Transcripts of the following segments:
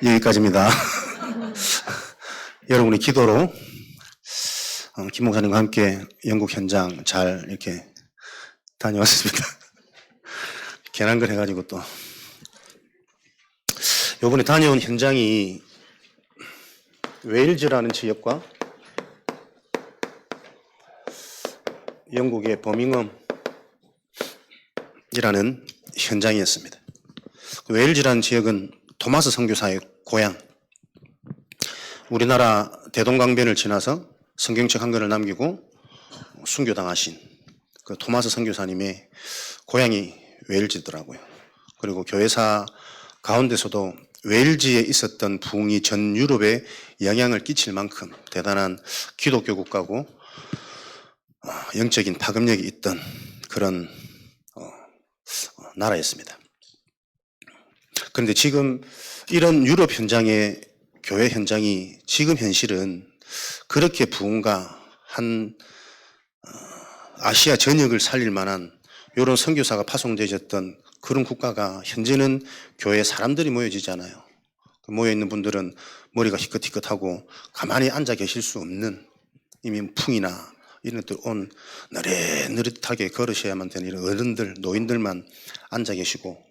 여기까지입니다. 여러분의 기도로 김 목사님과 함께 영국 현장 잘 이렇게 다녀왔습니다. 괜한 걸 해가지고 또 요번에 다녀온 현장이 웨일즈라는 지역과 영국의 버밍엄이라는 현장이었습니다. 웨일즈라는 지역은 토마스 선교사의 고향, 우리나라 대동강변을 지나서 성경책 한 권을 남기고 순교당하신 그 토마스 선교사님의 고향이 웨일즈더라고요. 그리고 교회사 가운데서도 웨일즈에 있었던 부흥이 전 유럽에 영향을 끼칠 만큼 대단한 기독교 국가고 영적인 파급력이 있던 그런 나라였습니다. 그런데 지금 이런 유럽 현장의 교회 현장이 지금 현실은 그렇게 부흥과 한 아시아 전역을 살릴 만한 이런 선교사가 파송되어졌던 그런 국가가 현재는 교회에 사람들이 모여지잖아요. 모여있는 분들은 머리가 희끗희끗하고 가만히 앉아 계실 수 없는 이미 풍이나 이런 것들 온 느릿느릿하게 걸으셔야만 되는 이런 어른들, 노인들만 앉아 계시고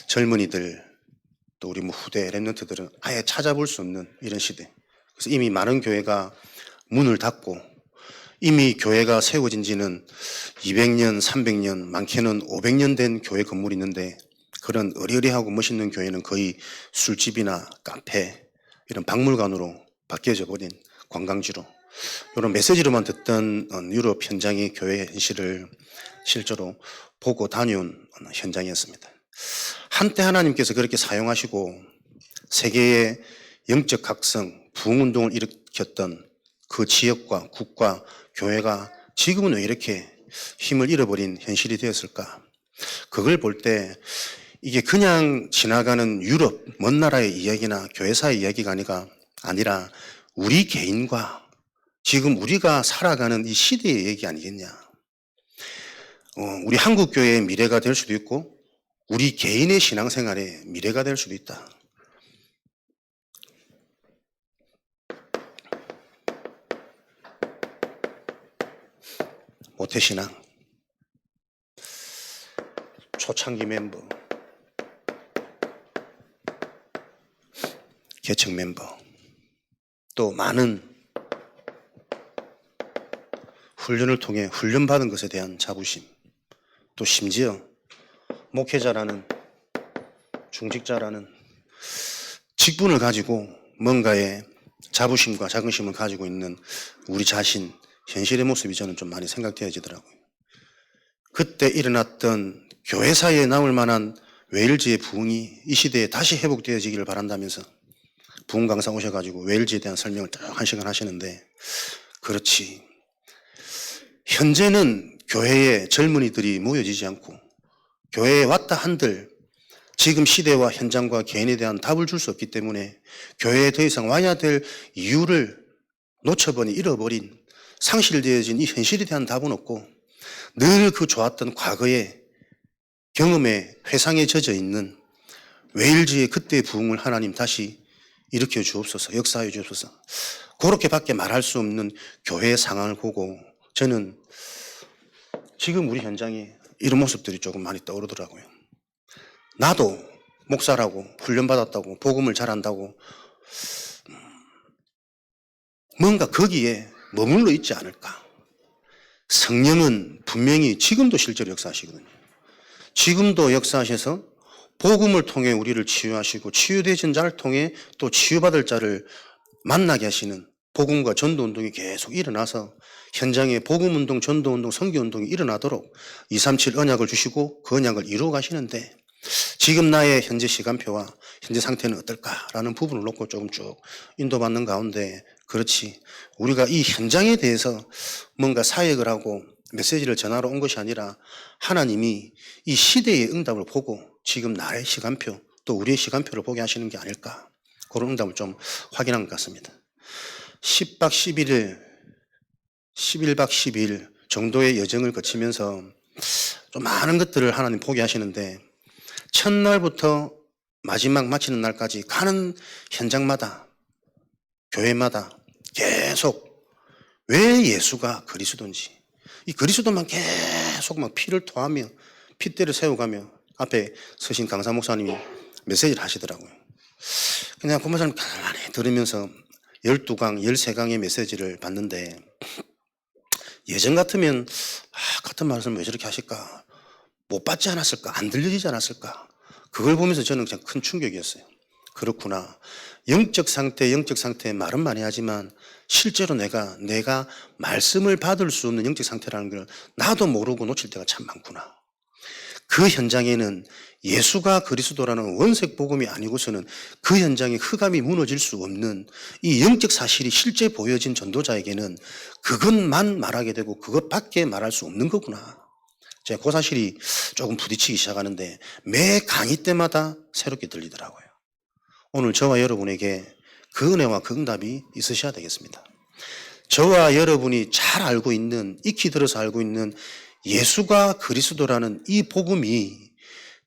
젊은이들 또 우리 후대 랩런트들은 아예 찾아볼 수 없는 이런 시대. 그래서 이미 많은 교회가 문을 닫고 이미 교회가 세워진 지는 200년, 300년, 많게는 500년 된 교회 건물이 있는데 그런 어리어리하고 멋있는 교회는 거의 술집이나 카페 이런 박물관으로 바뀌어져 버린 관광지로 이런 메시지로만 듣던 유럽 현장의 교회 현실을 실제로 보고 다녀온 현장이었습니다. 한때 하나님께서 그렇게 사용하시고 세계의 영적 각성, 부흥운동을 일으켰던 그 지역과 국가, 교회가 지금은 왜 이렇게 힘을 잃어버린 현실이 되었을까? 그걸 볼 때 이게 그냥 지나가는 유럽, 먼 나라의 이야기나 교회사의 이야기가 아니라 우리 개인과 지금 우리가 살아가는 이 시대의 얘기 아니겠냐. 우리 한국교회의 미래가 될 수도 있고 우리 개인의 신앙생활의 미래가 될 수도 있다. 모태신앙, 초창기 멤버, 개척 멤버, 또 많은 훈련을 통해 훈련받은 것에 대한 자부심, 또 심지어 목회자라는 중직자라는 직분을 가지고 뭔가의 자부심과 자긍심을 가지고 있는 우리 자신, 현실의 모습이 저는 좀 많이 생각되어지더라고요. 그때 일어났던 교회사에 나올 만한 웨일즈의 부흥이 이 시대에 다시 회복되어지기를 바란다면서 부흥 강사 오셔가지고 웨일즈에 대한 설명을 딱 1시간 하시는데, 그렇지. 현재는 교회에 젊은이들이 모여지지 않고 교회에 왔다 한들 지금 시대와 현장과 개인에 대한 답을 줄 수 없기 때문에 교회에 더 이상 와야 될 이유를 놓쳐버린, 잃어버린, 상실되어진 이 현실에 대한 답은 없고 늘 그 좋았던 과거의 경험에 회상에 젖어 있는 웨일즈의 그때의 부흥을 하나님 다시 일으켜 주옵소서, 역사하여 주옵소서. 그렇게밖에 말할 수 없는 교회의 상황을 보고 저는 지금 우리 현장에 이런 모습들이 조금 많이 떠오르더라고요. 나도 목사라고 훈련받았다고 복음을 잘한다고 뭔가 거기에 머물러 있지 않을까. 성령은 분명히 지금도 실제로 역사하시거든요. 지금도 역사하셔서 복음을 통해 우리를 치유하시고 치유되신 자를 통해 또 치유받을 자를 만나게 하시는 복음과 전도운동이 계속 일어나서 현장에 복음운동, 전도운동, 선교운동이 일어나도록 237 언약을 주시고 그 언약을 이루어 가시는데 지금 나의 현재 시간표와 현재 상태는 어떨까라는 부분을 놓고 조금 쭉 인도받는 가운데, 그렇지, 우리가 이 현장에 대해서 뭔가 사역을 하고 메시지를 전하러 온 것이 아니라 하나님이 이 시대의 응답을 보고 지금 나의 시간표 또 우리의 시간표를 보게 하시는 게 아닐까, 그런 응답을 좀 확인한 것 같습니다. 10박 11일, 11박 12일 정도의 여정을 거치면서 좀 많은 것들을 하나님 보게 하시는데 첫날부터 마지막 마치는 날까지 가는 현장마다, 교회마다 계속 왜 예수가 그리스도인지, 이 그리스도만 계속 막 피를 토하며 핏대를 세워가며 앞에 서신 강사 목사님이 메시지를 하시더라고요. 그냥 그 목사님 가만히 들으면서 12강, 13강의 메시지를 봤는데, 예전 같으면 같은 말씀을 왜 저렇게 하실까? 못 받지 않았을까? 안 들려지지 않았을까? 그걸 보면서 저는 그냥 큰 충격이었어요. 그렇구나. 영적 상태 말은 많이 하지만 실제로 내가 말씀을 받을 수 없는 영적 상태라는 걸 나도 모르고 놓칠 때가 참 많구나. 그 현장에는 예수가 그리스도라는 원색 복음이 아니고서는 그 현장에 흑암이 무너질 수 없는 이 영적 사실이 실제 보여진 전도자에게는 그것만 말하게 되고 그것밖에 말할 수 없는 거구나. 제가 그 사실이 조금 부딪히기 시작하는데 매 강의 때마다 새롭게 들리더라고요. 오늘 저와 여러분에게 그 은혜와 그 응답이 있으셔야 되겠습니다. 저와 여러분이 잘 알고 있는, 익히 들어서 알고 있는 예수가 그리스도라는 이 복음이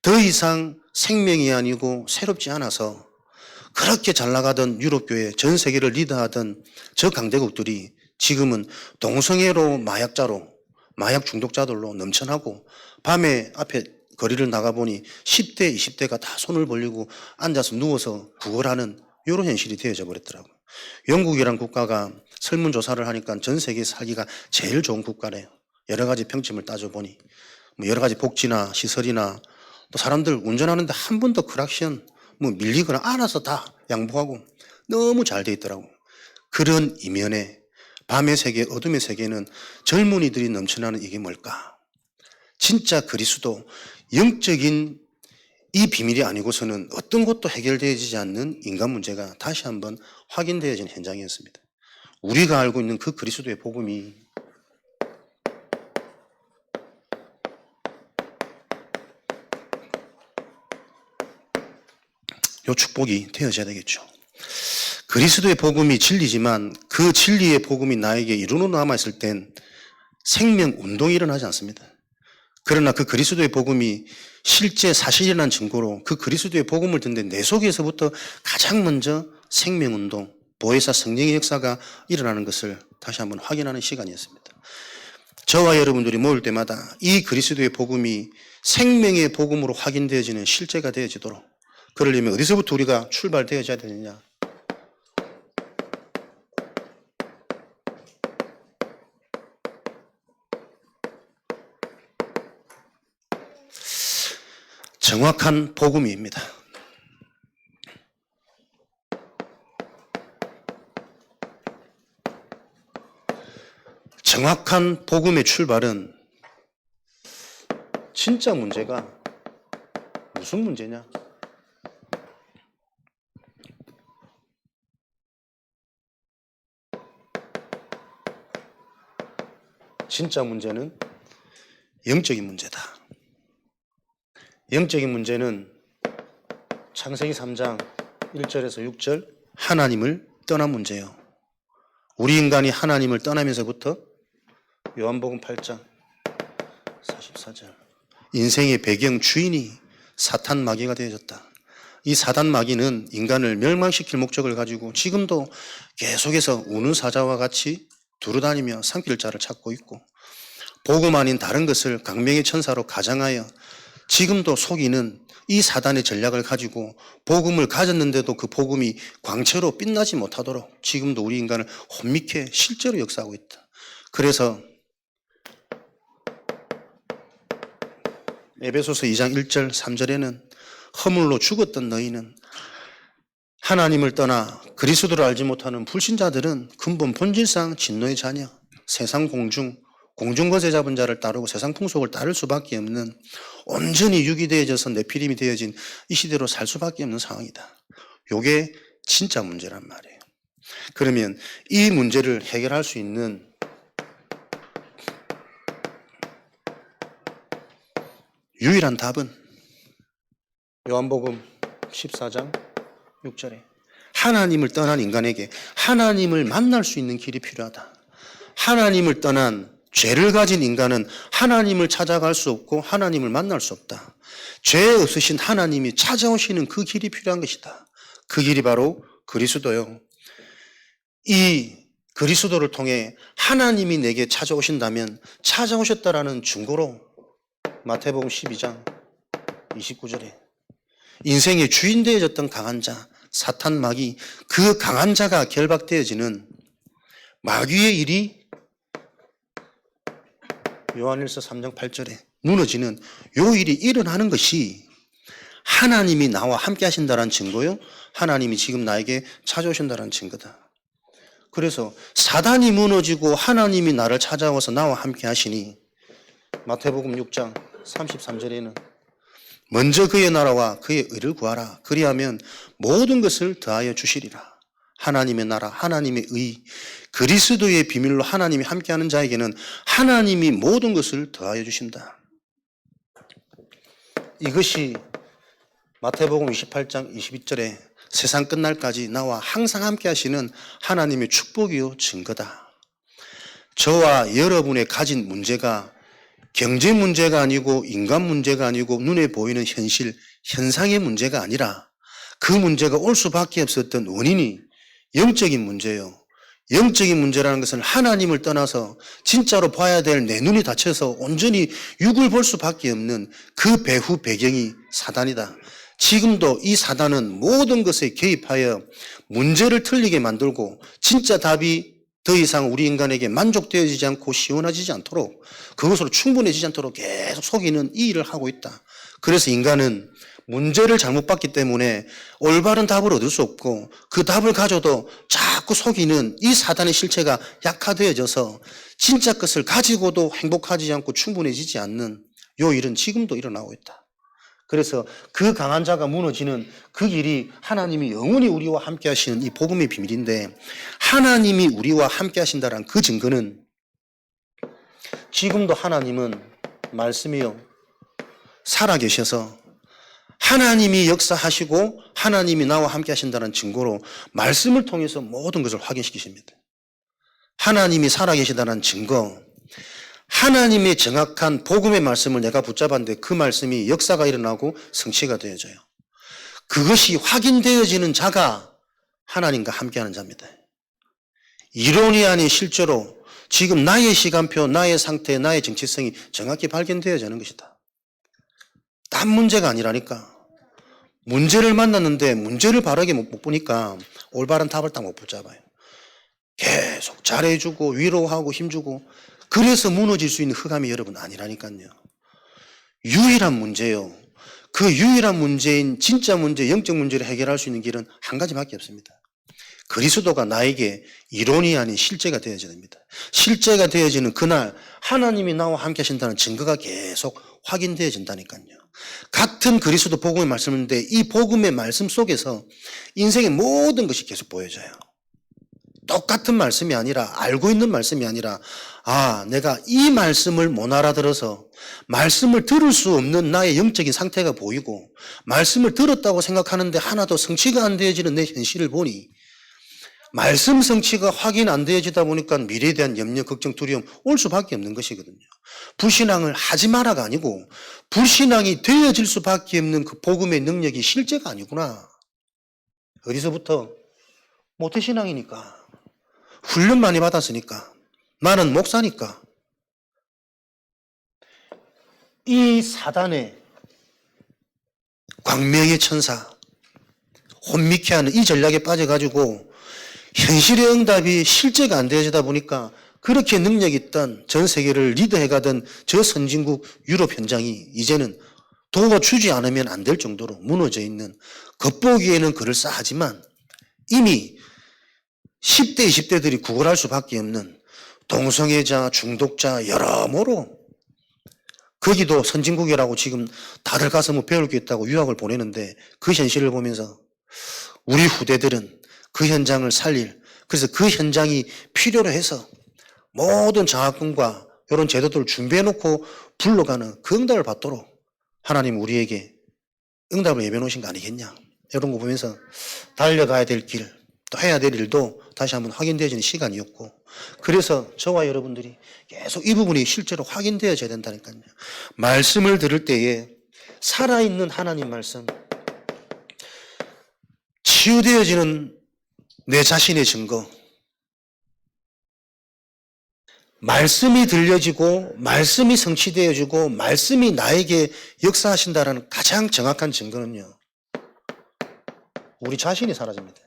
더 이상 생명이 아니고 새롭지 않아서 그렇게 잘 나가던 유럽교회 전 세계를 리드하던 저 강대국들이 지금은 동성애로 마약자로, 마약 중독자들로 넘쳐나고 밤에 앞에 거리를 나가보니 10대, 20대가 다 손을 벌리고 앉아서 누워서 구걸하는 이런 현실이 되어져 버렸더라고요. 영국이란 국가가 설문조사를 하니까 전 세계에 살기가 제일 좋은 국가래요. 여러 가지 평점을 따져보니 여러 가지 복지나 시설이나 또 사람들 운전하는데 한 번도 크락션 밀리거나 알아서 다 양보하고 너무 잘 돼 있더라고요. 그런 이면에 밤의 세계, 어둠의 세계는 젊은이들이 넘쳐나는 이게 뭘까? 진짜 그리스도, 영적인 이 비밀이 아니고서는 어떤 것도 해결되어지지 않는 인간 문제가 다시 한번 확인되어진 현장이었습니다. 우리가 알고 있는 그 그리스도의 복음이 요 축복이 되어져야 되겠죠. 그리스도의 복음이 진리지만 그 진리의 복음이 나에게 이루어 남아있을 땐 생명 운동이 일어나지 않습니다. 그러나 그 그리스도의 복음이 실제 사실이라는 증거로 그 그리스도의 복음을 듣는데 내 속에서부터 가장 먼저 생명 운동, 보혜사 성령의 역사가 일어나는 것을 다시 한번 확인하는 시간이었습니다. 저와 여러분들이 모일 때마다 이 그리스도의 복음이 생명의 복음으로 확인되어지는 실제가 되어지도록, 그러려면 어디서부터 우리가 출발되어져야 되느냐? 정확한 복음입니다. 정확한 복음의 출발은 진짜 문제가 무슨 문제냐? 진짜 문제는 영적인 문제다. 영적인 문제는 창세기 3장 1절에서 6절 하나님을 떠난 문제예요. 우리 인간이 하나님을 떠나면서부터 요한복음 8장 44절 인생의 배경 주인이 사탄 마귀가 되어졌다. 이 사단 마귀는 인간을 멸망시킬 목적을 가지고 지금도 계속해서 우는 사자와 같이 두루다니며 삼킬 자를 찾고 있고 복음 아닌 다른 것을 강명의 천사로 가장하여 지금도 속이는 이 사단의 전략을 가지고 복음을 가졌는데도 그 복음이 광채로 빛나지 못하도록 지금도 우리 인간을 혼미케 실제로 역사하고 있다. 그래서 에베소서 2장 1절 3절에는 허물로 죽었던 너희는 하나님을 떠나 그리스도를 알지 못하는 불신자들은 근본 본질상 진노의 자녀, 세상 공중거세 잡은 자를 따르고 세상 풍속을 따를 수밖에 없는 온전히 육이 되어져서 네피림이 되어진 이 시대로 살 수밖에 없는 상황이다. 이게 진짜 문제란 말이에요. 그러면 이 문제를 해결할 수 있는 유일한 답은 요한복음 14장 6절에 하나님을 떠난 인간에게 하나님을 만날 수 있는 길이 필요하다. 하나님을 떠난 죄를 가진 인간은 하나님을 찾아갈 수 없고 하나님을 만날 수 없다. 죄 없으신 하나님이 찾아오시는 그 길이 필요한 것이다. 그 길이 바로 그리스도요. 이 그리스도를 통해 하나님이 내게 찾아오신다면 찾아오셨다라는 증거로 마태복음 12장 29절에 인생의 주인 되어졌던 강한 자, 사탄 마귀, 그 강한 자가 결박되어지는 마귀의 일이 요한일서 3장 8절에 무너지는 요 일이 일어나는 것이 하나님이 나와 함께 하신다는 증거요. 하나님이 지금 나에게 찾아오신다는 증거다. 그래서 사단이 무너지고 하나님이 나를 찾아와서 나와 함께 하시니 마태복음 6장 33절에는 먼저 그의 나라와 그의 의를 구하라. 그리하면 모든 것을 더하여 주시리라. 하나님의 나라, 하나님의 의, 그리스도의 비밀로 하나님이 함께하는 자에게는 하나님이 모든 것을 더하여 주신다. 이것이 마태복음 28장 22절에 세상 끝날까지 나와 항상 함께 하시는 하나님의 축복이요 증거다. 저와 여러분의 가진 문제가 경제 문제가 아니고 인간 문제가 아니고 눈에 보이는 현실, 현상의 문제가 아니라 그 문제가 올 수밖에 없었던 원인이 영적인 문제예요. 영적인 문제라는 것은 하나님을 떠나서 진짜로 봐야 될 내 눈이 닫혀서 온전히 육을 볼 수밖에 없는 그 배후 배경이 사단이다. 지금도 이 사단은 모든 것에 개입하여 문제를 틀리게 만들고 진짜 답이 더 이상 우리 인간에게 만족되어지지 않고 시원해지지 않도록 그것으로 충분해지지 않도록 계속 속이는 이 일을 하고 있다. 그래서 인간은 문제를 잘못 봤기 때문에 올바른 답을 얻을 수 없고 그 답을 가져도 자꾸 속이는 이 사단의 실체가 약화되어져서 진짜 것을 가지고도 행복하지 않고 충분해지지 않는 요 일은 지금도 일어나고 있다. 그래서 그 강한 자가 무너지는 그 길이 하나님이 영원히 우리와 함께 하시는 이 복음의 비밀인데 하나님이 우리와 함께 하신다는 그 증거는 지금도 하나님은 말씀이요 살아계셔서 하나님이 역사하시고 하나님이 나와 함께 하신다는 증거로 말씀을 통해서 모든 것을 확인시키십니다. 하나님이 살아계시다는 증거, 하나님의 정확한 복음의 말씀을 내가 붙잡았는데 그 말씀이 역사가 일어나고 성취가 되어져요. 그것이 확인되어지는 자가 하나님과 함께하는 자입니다. 이론이 아닌 실제로 지금 나의 시간표, 나의 상태, 나의 정체성이 정확히 발견되어지는 것이다. 딴 문제가 아니라니까. 문제를 만났는데 문제를 바르게 못 보니까 올바른 답을 딱 못 붙잡아요. 계속 잘해주고 위로하고 힘주고 그래서 무너질 수 있는 흑암이 여러분 아니라니까요. 유일한 문제요. 그 유일한 문제인 진짜 문제, 영적 문제를 해결할 수 있는 길은 한 가지밖에 없습니다. 그리스도가 나에게 이론이 아닌 실제가 되어져야 됩니다. 실제가 되어지는 그날 하나님이 나와 함께 하신다는 증거가 계속 확인되어진다니까요. 같은 그리스도 복음의 말씀인데 이 복음의 말씀 속에서 인생의 모든 것이 계속 보여져요. 똑같은 말씀이 아니라 알고 있는 말씀이 아니라 내가 이 말씀을 못 알아들어서 말씀을 들을 수 없는 나의 영적인 상태가 보이고 말씀을 들었다고 생각하는데 하나도 성취가 안 되어지는 내 현실을 보니 말씀 성취가 확인 안 되어지다 보니까 미래에 대한 염려, 걱정, 두려움 올 수밖에 없는 것이거든요. 불신앙을 하지 마라가 아니고 불신앙이 되어질 수밖에 없는 그 복음의 능력이 실제가 아니구나. 어디서부터? 모태신앙이니까. 훈련 많이 받았으니까. 나는 목사니까. 이 사단의 광명의 천사, 혼미케 하는 이 전략에 빠져가지고 현실의 응답이 실제가 안 되어지다 보니까 그렇게 능력 있던 전 세계를 리드해가던 저 선진국 유럽 현장이 이제는 도와주지 않으면 안 될 정도로 무너져 있는 겉보기에는 그럴싸하지만 이미 10대, 20대들이 구걸할 수밖에 없는 동성애자, 중독자 여러모로 거기도 선진국이라고 지금 다들 가서 뭐 배울 게 있다고 유학을 보내는데 그 현실을 보면서 우리 후대들은 그 현장을 살릴 그래서 그 현장이 필요로 해서 모든 장학금과 이런 제도들을 준비해놓고 불러가는 그 응답을 받도록 하나님 우리에게 응답을 예비해 놓으신 거 아니겠냐 이런 거 보면서 달려가야 될 길 또 해야 될 일도 다시 한번 확인되어지는 시간이었고, 그래서 저와 여러분들이 계속 이 부분이 실제로 확인되어져야 된다니까요. 말씀을 들을 때에 살아있는 하나님 말씀, 치유되어지는 내 자신의 증거, 말씀이 들려지고 말씀이 성취되어지고 말씀이 나에게 역사하신다는 가장 정확한 증거는요, 우리 자신이 사라집니다.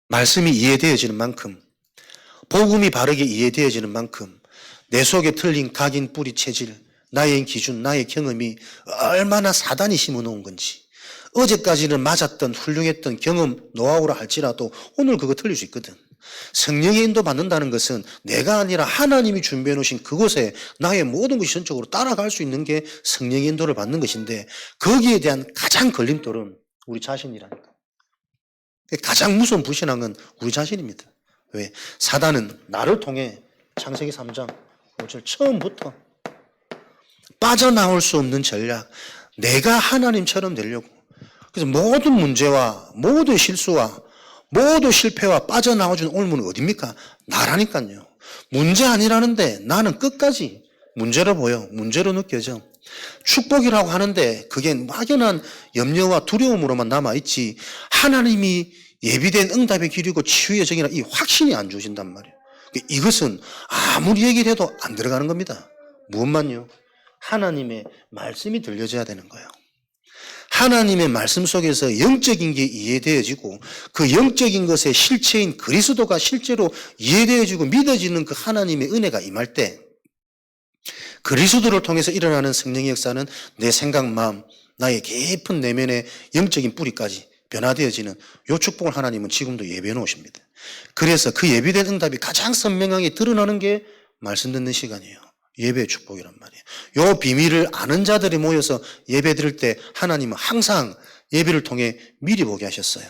말씀이 이해되어지는 만큼, 복음이 바르게 이해되어지는 만큼 내 속에 틀린 각인, 뿌리, 체질, 나의 기준, 나의 경험이 얼마나 사단이 심어놓은 건지, 어제까지는 맞았던 훌륭했던 경험, 노하우라 할지라도 오늘 그거 틀릴 수 있거든. 성령의 인도 받는다는 것은 내가 아니라 하나님이 준비해 놓으신 그곳에 나의 모든 것이 전적으로 따라갈 수 있는 게 성령의 인도를 받는 것인데, 거기에 대한 가장 걸림돌은 우리 자신이라니까. 가장 무서운 불신한 건 우리 자신입니다. 왜? 사단은 나를 통해 창세기 3장 5절 처음부터 빠져나올 수 없는 전략, 내가 하나님처럼 되려고. 그래서 모든 문제와 모든 실수와 모든 실패와 빠져나와준 올무는 어딥니까? 나라니까요. 문제 아니라는데 나는 끝까지 문제로 보여, 문제로 느껴져. 축복이라고 하는데 그게 막연한 염려와 두려움으로만 남아있지, 하나님이 예비된 응답의 길이고 치유의 정이라 이 확신이 안 주어진단 말이에요. 이것은 아무리 얘기를 해도 안 들어가는 겁니다. 무엇만요? 하나님의 말씀이 들려져야 되는 거예요. 하나님의 말씀 속에서 영적인 게 이해되어지고 그 영적인 것의 실체인 그리스도가 실제로 이해되어지고 믿어지는 그 하나님의 은혜가 임할 때, 그리스도를 통해서 일어나는 성령의 역사는 내 생각, 마음, 나의 깊은 내면의 영적인 뿌리까지 변화되어지는 요 축복을 하나님은 지금도 예배해 놓으십니다. 그래서 그 예비된 응답이 가장 선명하게 드러나는 게 말씀 듣는 시간이에요. 예배의 축복이란 말이에요. 요 비밀을 아는 자들이 모여서 예배 드릴 때 하나님은 항상 예배를 통해 미리 보게 하셨어요.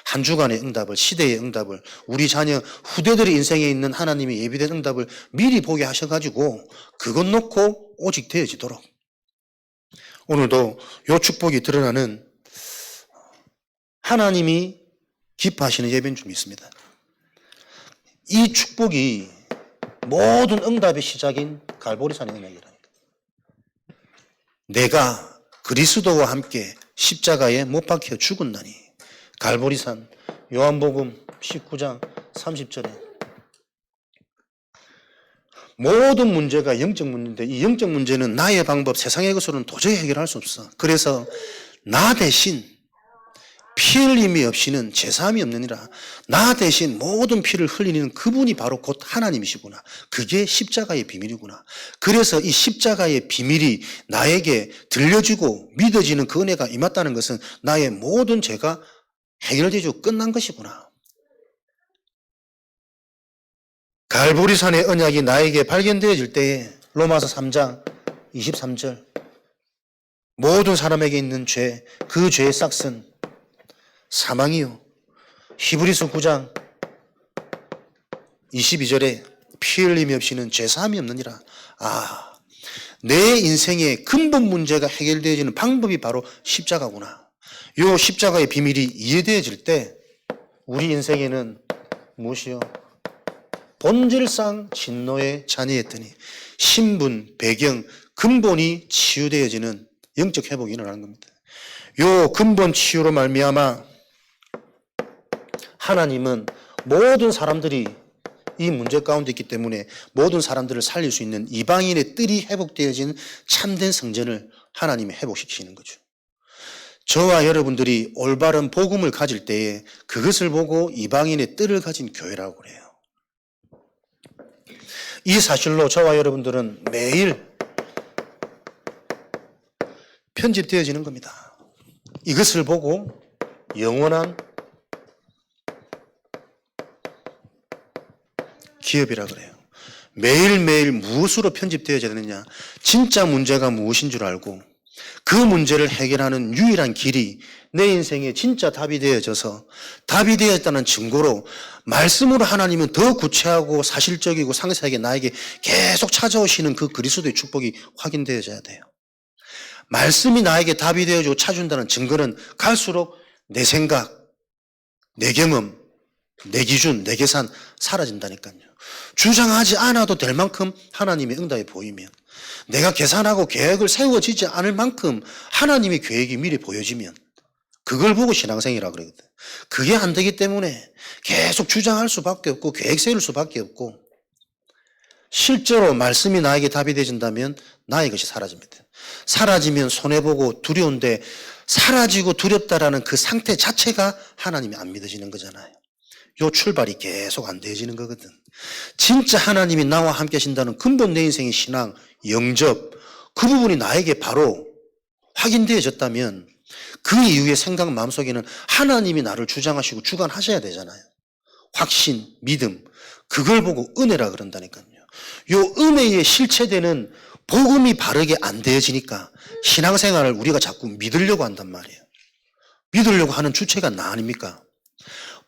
한 주간의 응답을, 시대의 응답을, 우리 자녀 후대들의 인생에 있는 하나님의 예비된 응답을 미리 보게 하셔가지고 그것 놓고 오직 되어지도록, 오늘도 요 축복이 드러나는 하나님이 기뻐하시는 예배인 줄 믿습니다. 이 축복이 모든 응답의 시작인 갈보리산의 은혜이라니까. 내가 그리스도와 함께 십자가에 못 박혀 죽었나니. 갈보리산, 요한복음 19장 30절에 모든 문제가 영적 문제인데 이 영적 문제는 나의 방법, 세상의 것으로는 도저히 해결할 수 없어. 그래서 나 대신 피 흘림이 없이는 제사함이 없느니라. 나 대신 모든 피를 흘리는 그분이 바로 곧 하나님이시구나. 그게 십자가의 비밀이구나. 그래서 이 십자가의 비밀이 나에게 들려지고 믿어지는 그 은혜가 임했다는 것은 나의 모든 죄가 해결되고 끝난 것이구나. 갈보리산의 언약이 나에게 발견되어질 때에 로마서 3장 23절, 모든 사람에게 있는 죄, 그 죄의 싹은 사망이요. 히브리서 9장 22절에 피 흘림이 없이는 죄사함이 없느니라. 내 인생의 근본 문제가 해결되어지는 방법이 바로 십자가구나. 요 십자가의 비밀이 이해되어질 때 우리 인생에는 무엇이요? 본질상 진노의 자녀였더니 신분, 배경, 근본이 치유되어지는 영적 회복이 일어나는 겁니다. 요 근본 치유로 말미암아 하나님은 모든 사람들이 이 문제 가운데 있기 때문에 모든 사람들을 살릴 수 있는 이방인의 뜰이 회복되어진 참된 성전을 하나님이 회복시키시는 거죠. 저와 여러분들이 올바른 복음을 가질 때에 그것을 보고 이방인의 뜰을 가진 교회라고 그래요. 이 사실로 저와 여러분들은 매일 편집되어지는 겁니다. 이것을 보고 영원한 기업이라 그래요. 매일매일 무엇으로 편집되어져야 되느냐? 진짜 문제가 무엇인 줄 알고 그 문제를 해결하는 유일한 길이 내 인생에 진짜 답이 되어져서 답이 되었다는 증거로 말씀으로 하나님은 더 구체하고 사실적이고 상세하게 나에게 계속 찾아오시는 그 그리스도의 축복이 확인되어져야 돼요. 말씀이 나에게 답이 되어주고 찾아준다는 증거는 갈수록 내 생각, 내 경험, 내 기준, 내 계산 사라진다니까요. 주장하지 않아도 될 만큼 하나님의 응답이 보이면, 내가 계산하고 계획을 세워지지 않을 만큼 하나님의 계획이 미리 보여지면, 그걸 보고 신앙생이라 그러거든. 그게 안 되기 때문에 계속 주장할 수밖에 없고 계획 세울 수밖에 없고, 실제로 말씀이 나에게 답이 되어진다면 나의 것이 사라집니다. 사라지면 손해보고 두려운데, 사라지고 두렵다라는 그 상태 자체가 하나님이 안 믿어지는 거잖아요. 요 출발이 계속 안 되어지는 거거든. 진짜 하나님이 나와 함께 하신다는 근본 내 인생의 신앙, 영접, 그 부분이 나에게 바로 확인되어졌다면 그 이후의 생각 마음속에는 하나님이 나를 주장하시고 주관하셔야 되잖아요. 확신, 믿음, 그걸 보고 은혜라 그런다니까요. 요 은혜에 실체되는 복음이 바르게 안 되어지니까 신앙생활을 우리가 자꾸 믿으려고 한단 말이에요. 믿으려고 하는 주체가 나 아닙니까?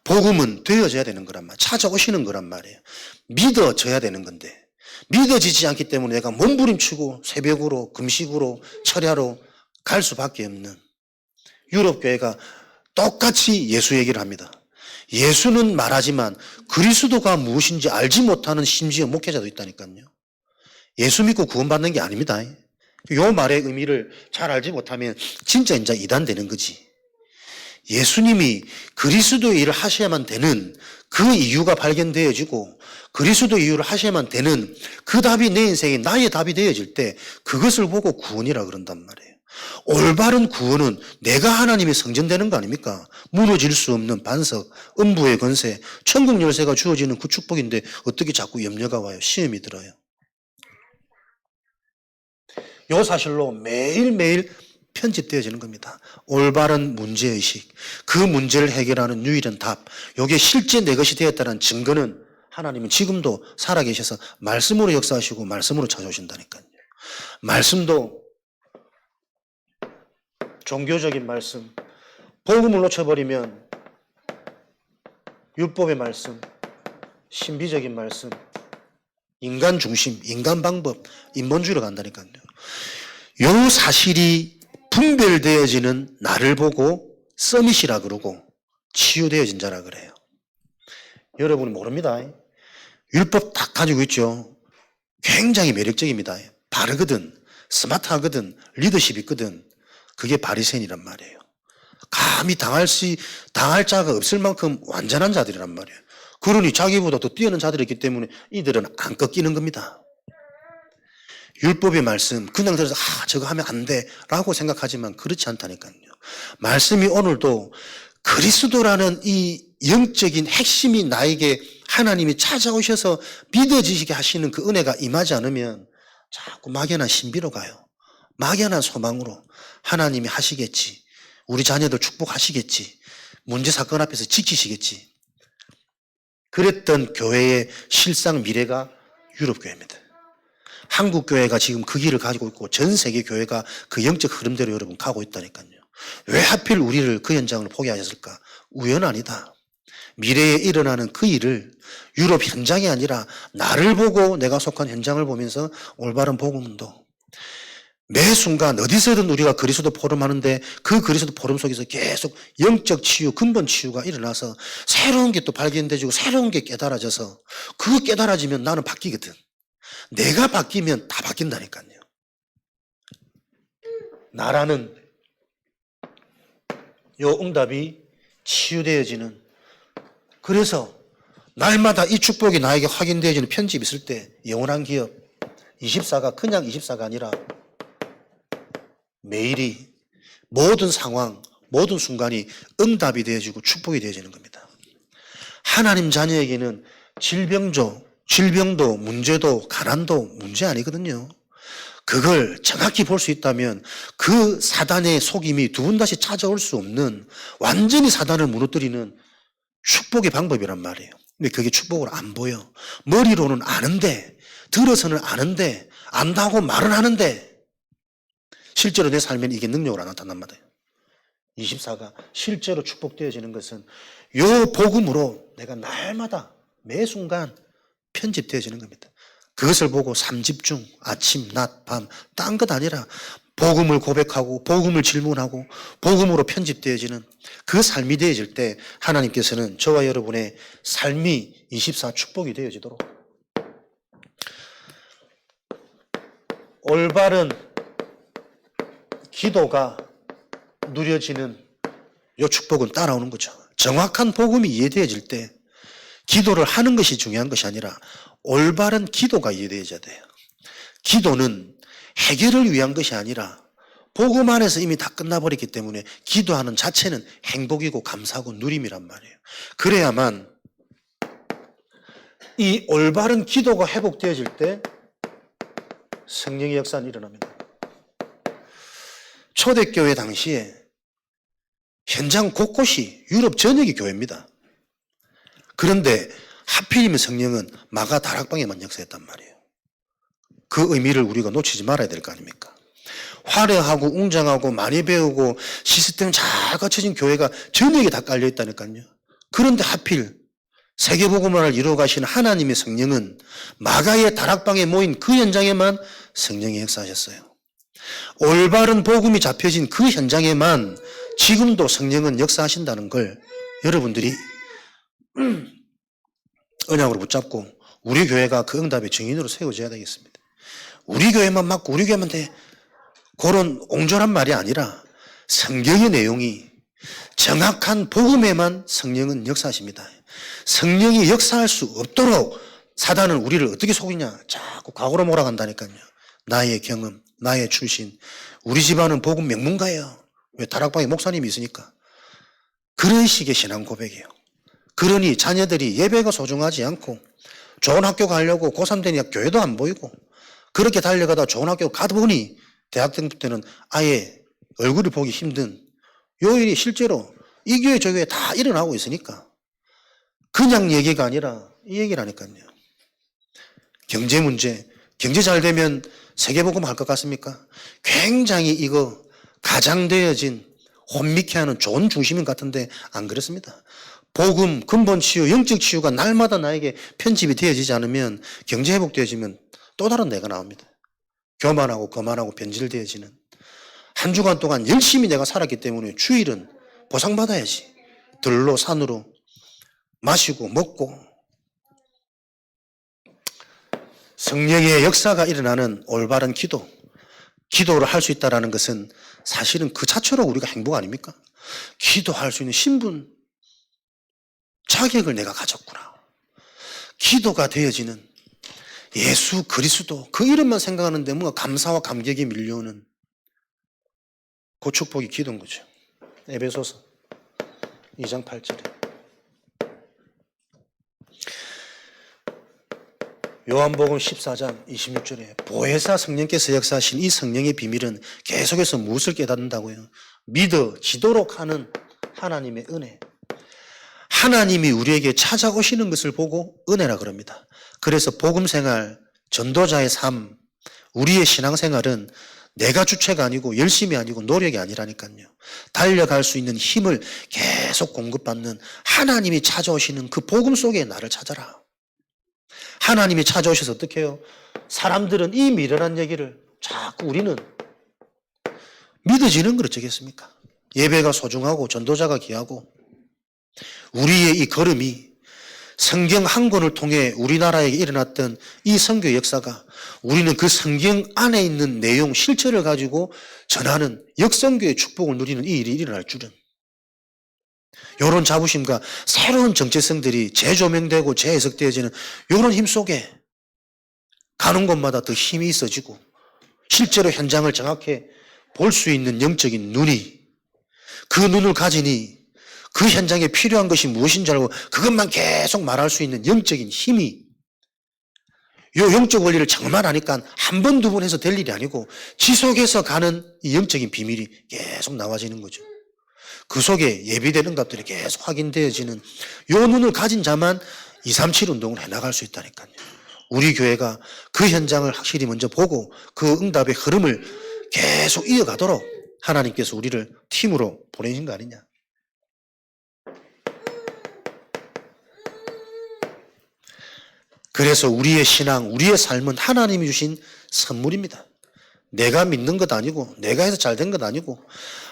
복음은 되어져야 되는 거란 말이에요. 찾아오시는 거란 말이에요. 믿어져야 되는 건데, 믿어지지 않기 때문에 내가 몸부림치고 새벽으로 금식으로 철야로 갈 수밖에 없는, 유럽교회가 똑같이 예수 얘기를 합니다. 예수는 말하지만 그리스도가 무엇인지 알지 못하는 심지어 목회자도 있다니까요. 예수 믿고 구원받는 게 아닙니다. 요 말의 의미를 잘 알지 못하면 진짜 이제 이단되는 거지. 예수님이 그리스도의 일을 하셔야만 되는 그 이유가 발견되어지고, 그리스도 이유를 하셔야만 되는 그 답이 내 인생에 나의 답이 되어질 때 그것을 보고 구원이라 그런단 말이에요. 올바른 구원은 내가 하나님의 성전되는 거 아닙니까? 무너질 수 없는 반석, 음부의 권세, 천국 열쇠가 주어지는 그 축복인데 어떻게 자꾸 염려가 와요? 시험이 들어요. 요 사실로 매일매일 편집되어지는 겁니다. 올바른 문제의식, 그 문제를 해결하는 유일한 답, 이게 실제 내 것이 되었다는 증거는 하나님은 지금도 살아계셔서 말씀으로 역사하시고 말씀으로 찾아오신다니까요. 말씀도 종교적인 말씀, 복음을 놓쳐버리면 율법의 말씀, 신비적인 말씀, 인간 중심, 인간 방법, 인본주의로 간다니까요. 요 사실이 분별되어지는 나를 보고 서밋이라 그러고 치유되어진 자라 그래요. 여러분이 모릅니다. 율법 딱 가지고 있죠. 굉장히 매력적입니다. 바르거든, 스마트하거든, 리더십 있거든. 그게 바리새인이란 말이에요. 감히 당할 자가 없을 만큼 완전한 자들이란 말이에요. 그러니 자기보다 더 뛰어난 자들이 있기 때문에 이들은 안 꺾이는 겁니다. 율법의 말씀 그냥 들어서 저거 하면 안 돼 라고 생각하지만 그렇지 않다니까요. 말씀이 오늘도 그리스도라는 이 영적인 핵심이 나에게 하나님이 찾아오셔서 믿어지시게 하시는 그 은혜가 임하지 않으면 자꾸 막연한 신비로 가요. 막연한 소망으로 하나님이 하시겠지, 우리 자녀들 축복하시겠지, 문제 사건 앞에서 지키시겠지. 그랬던 교회의 실상 미래가 유럽교회입니다. 한국교회가 지금 그 길을 가지고 있고 전 세계 교회가 그 영적 흐름대로 여러분 가고 있다니까요. 왜 하필 우리를 그 현장을 포기하셨을까? 우연 아니다. 미래에 일어나는 그 일을 유럽 현장이 아니라 나를 보고 내가 속한 현장을 보면서 올바른 복음도 매 순간 어디서든 우리가 그리스도 포럼하는데 그 그리스도 포럼 속에서 계속 영적 치유, 근본 치유가 일어나서 새로운 게 또 발견되고 새로운 게 깨달아져서 그거 깨달아지면 나는 바뀌거든. 내가 바뀌면 다 바뀐다니까요. 나라는 요 응답이 치유되어지는, 그래서 날마다 이 축복이 나에게 확인되어지는 편집이 있을 때 영원한 기업 24가 그냥 24가 아니라 매일이 모든 상황, 모든 순간이 응답이 되어지고 축복이 되어지는 겁니다. 하나님 자녀에게는 질병도 문제도 가난도 문제 아니거든요. 그걸 정확히 볼 수 있다면 그 사단의 속임이 두 번 다시 찾아올 수 없는 완전히 사단을 무너뜨리는 축복의 방법이란 말이에요. 근데 그게 축복으로 안 보여. 머리로는 아는데, 들어서는 아는데, 안다고 말은 하는데 실제로 내 삶에는 이게 능력으로 안 나타난 말이에요. 24가 실제로 축복되어지는 것은 요 복음으로 내가 날마다 매 순간 편집되어지는 겁니다. 그것을 보고 삼집중, 아침, 낮, 밤, 딴 것 아니라 복음을 고백하고 복음을 질문하고 복음으로 편집되어지는 그 삶이 되어질 때 하나님께서는 저와 여러분의 삶이 24 축복이 되어지도록 올바른 기도가 누려지는 이 축복은 따라오는 거죠. 정확한 복음이 이해되어질 때 기도를 하는 것이 중요한 것이 아니라 올바른 기도가 이해되어져야 돼요. 기도는 해결을 위한 것이 아니라 복음 안에서 이미 다 끝나버렸기 때문에 기도하는 자체는 행복이고 감사하고 누림이란 말이에요. 그래야만 이 올바른 기도가 회복되어질 때 성령의 역사는 일어납니다. 초대교회 당시에 현장 곳곳이 유럽 전역이 교회입니다. 그런데 하필이면 성령은 마가 다락방에만 역사했단 말이에요. 그 의미를 우리가 놓치지 말아야 될 거 아닙니까? 화려하고 웅장하고 많이 배우고 시스템 잘 갖춰진 교회가 전역에 다 깔려 있다니까요. 그런데 하필 세계복음화를 이루어 가시는 하나님의 성령은 마가의 다락방에 모인 그 현장에만 성령이 역사하셨어요. 올바른 복음이 잡혀진 그 현장에만 지금도 성령은 역사하신다는 걸 여러분들이 언약으로 붙잡고 우리 교회가 그 응답의 증인으로 세워져야 되겠습니다. 우리 교회만 맞고 우리 교회만 돼. 그런 옹졸한 말이 아니라 성경의 내용이 정확한 복음에만 성령은 역사하십니다. 성령이 역사할 수 없도록 사단은 우리를 어떻게 속이냐. 자꾸 과거로 몰아간다니까요. 나의 경험, 나의 출신. 우리 집안은 복음 명문가예요. 왜? 다락방에 목사님이 있으니까. 그런 식의 신앙 고백이에요. 그러니 자녀들이 예배가 소중하지 않고 좋은 학교 가려고 고3 되니까 교회도 안 보이고 그렇게 달려가다 좋은 학교 가다 보니 대학 등 때는 아예 얼굴을 보기 힘든 요 일이 실제로 이 교회 저 교회 다 일어나고 있으니까 그냥 얘기가 아니라 이 얘기라니까요. 경제 문제, 경제 잘 되면 세계복음 할 것 같습니까? 굉장히 이거 가장되어진 혼미케 하는 좋은 중심인 것 같은데 안 그렇습니다. 복음, 근본 치유, 영적 치유가 날마다 나에게 편집이 되어지지 않으면 경제 회복되어지면 또 다른 내가 나옵니다. 교만하고 거만하고 변질되어지는 한 주간 동안 열심히 내가 살았기 때문에 주일은 보상받아야지. 들로 산으로 마시고 먹고 성령의 역사가 일어나는 올바른 기도를 할 수 있다는 것은 사실은 그 자체로 우리가 행복 아닙니까? 기도할 수 있는 신분, 자격을 내가 가졌구나. 기도가 되어지는 예수 그리스도 그 이름만 생각하는데 뭔가 감사와 감격이 밀려오는 그 축복이 기도인 거죠. 에베소서 2장 8절에 요한복음 14장 26절에 보혜사 성령께서 역사하신 이 성령의 비밀은 계속해서 무엇을 깨닫는다고요? 믿어지도록 하는 하나님의 은혜. 하나님이 우리에게 찾아오시는 것을 보고 은혜라 그럽니다. 그래서 복음생활, 전도자의 삶, 우리의 신앙생활은 내가 주체가 아니고 열심이 아니고 노력이 아니라니까요. 달려갈 수 있는 힘을 계속 공급받는 하나님이 찾아오시는 그 복음 속에 나를 찾아라. 하나님이 찾아오셔서 어떻게 해요? 사람들은 이 미련한 얘기를 자꾸 우리는 믿어지는 걸 어쩌겠습니까? 예배가 소중하고 전도자가 귀하고 우리의 이 걸음이 성경 한 권을 통해 우리나라에 일어났던 이 선교 역사가 우리는 그 성경 안에 있는 내용, 실체를 가지고 전하는 역선교의 축복을 누리는 이 일이 일어날 줄은 이런 자부심과 새로운 정체성들이 재조명되고 재해석되어지는 이런 힘 속에 가는 곳마다 더 힘이 있어지고 실제로 현장을 정확히 볼 수 있는 영적인 눈이 그 눈을 가지니 그 현장에 필요한 것이 무엇인지 알고 그것만 계속 말할 수 있는 영적인 힘이 이 영적 원리를 정말 아니까 한 번, 두 번 해서 될 일이 아니고 지속해서 가는 이 영적인 비밀이 계속 나와지는 거죠. 그 속에 예비된 응답들이 계속 확인되어지는 이 눈을 가진 자만 237 운동을 해나갈 수 있다니까요. 우리 교회가 그 현장을 확실히 먼저 보고 그 응답의 흐름을 계속 이어가도록 하나님께서 우리를 팀으로 보내신 거 아니냐. 그래서 우리의 신앙, 우리의 삶은 하나님이 주신 선물입니다. 내가 믿는 것 아니고 내가 해서 잘 된 것 아니고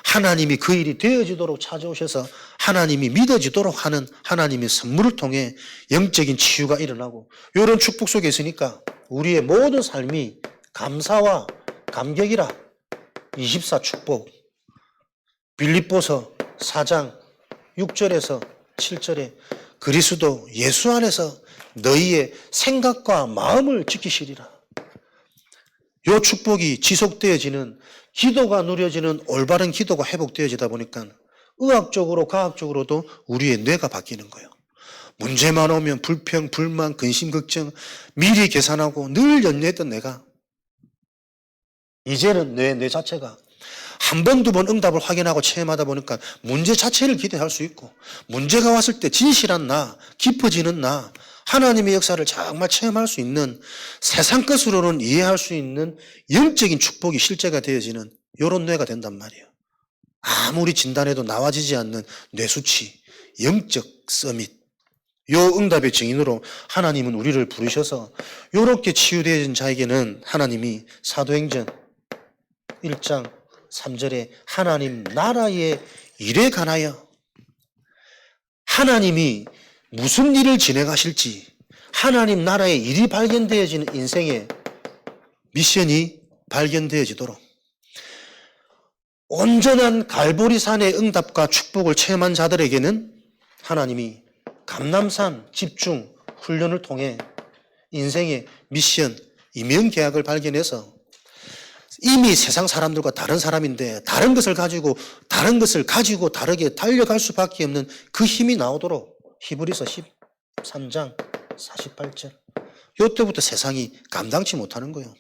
하나님이 그 일이 되어지도록 찾아오셔서 하나님이 믿어지도록 하는 하나님의 선물을 통해 영적인 치유가 일어나고 이런 축복 속에 있으니까 우리의 모든 삶이 감사와 감격이라 24 축복 빌립보서 4장 6절에서 7절에 그리스도 예수 안에서 너희의 생각과 마음을 지키시리라. 이 축복이 지속되어지는 기도가 누려지는 올바른 기도가 회복되어지다 보니까 의학적으로 과학적으로도 우리의 뇌가 바뀌는 거예요. 문제만 오면 불평, 불만, 근심, 걱정 미리 계산하고 늘 연뇌했던 내가 이제는 뇌 자체가 한 번, 두 번 응답을 확인하고 체험하다 보니까 문제 자체를 기대할 수 있고 문제가 왔을 때 진실한 나, 깊어지는 나, 하나님의 역사를 정말 체험할 수 있는 세상 것으로는 이해할 수 있는 영적인 축복이 실제가 되어지는 이런 뇌가 된단 말이에요. 아무리 진단해도 나와지지 않는 뇌수치, 영적 서밋. 요 응답의 증인으로 하나님은 우리를 부르셔서 이렇게 치유되어진 자에게는 하나님이 사도행전 1장 3절에 하나님 나라의 일에 관하여 하나님이 무슨 일을 진행하실지 하나님 나라의 일이 발견되어지는 인생의 미션이 발견되어지도록 온전한 갈보리산의 응답과 축복을 체험한 자들에게는 하나님이 감람산 집중 훈련을 통해 인생의 미션, 이명계약을 발견해서 이미 세상 사람들과 다른 사람인데 다른 것을 가지고 다르게 달려갈 수밖에 없는 그 힘이 나오도록 히브리서 13장 48절 이때부터 세상이 감당치 못하는 거예요.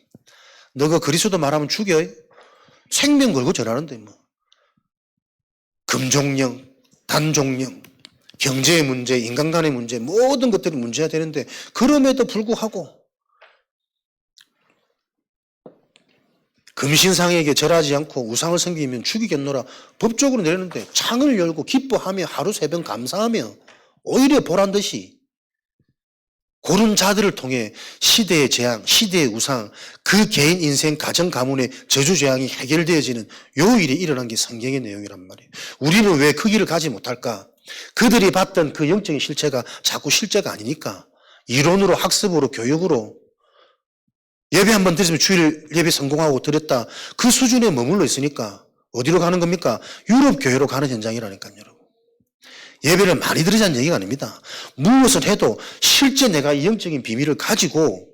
너가 그리스도 말하면 죽여? 생명 걸고 전하는데 뭐 금종령, 단종령, 경제의 문제, 인간간의 문제 모든 것들이 문제가 되는데 그럼에도 불구하고 금신상에게 절하지 않고 우상을 섬기면 죽이겠노라 법적으로 내렸는데 창을 열고 기뻐하며 하루 새벽 감사하며 오히려 보란듯이 고른 자들을 통해 시대의 재앙, 시대의 우상, 그 개인 인생, 가정, 가문의 저주재앙이 해결되어지는 요 일이 일어난 게 성경의 내용이란 말이에요. 우리는 왜 그 길을 가지 못할까? 그들이 봤던 그 영적인 실체가 자꾸 실제가 아니니까 이론으로 학습으로 교육으로 예배 한번 드리면 주일 예배 성공하고 드렸다. 그 수준에 머물러 있으니까 어디로 가는 겁니까? 유럽 교회로 가는 현장이라니까요, 여러분. 예배를 많이 드리자는 얘기가 아닙니다. 무엇을 해도 실제 내가 이 영적인 비밀을 가지고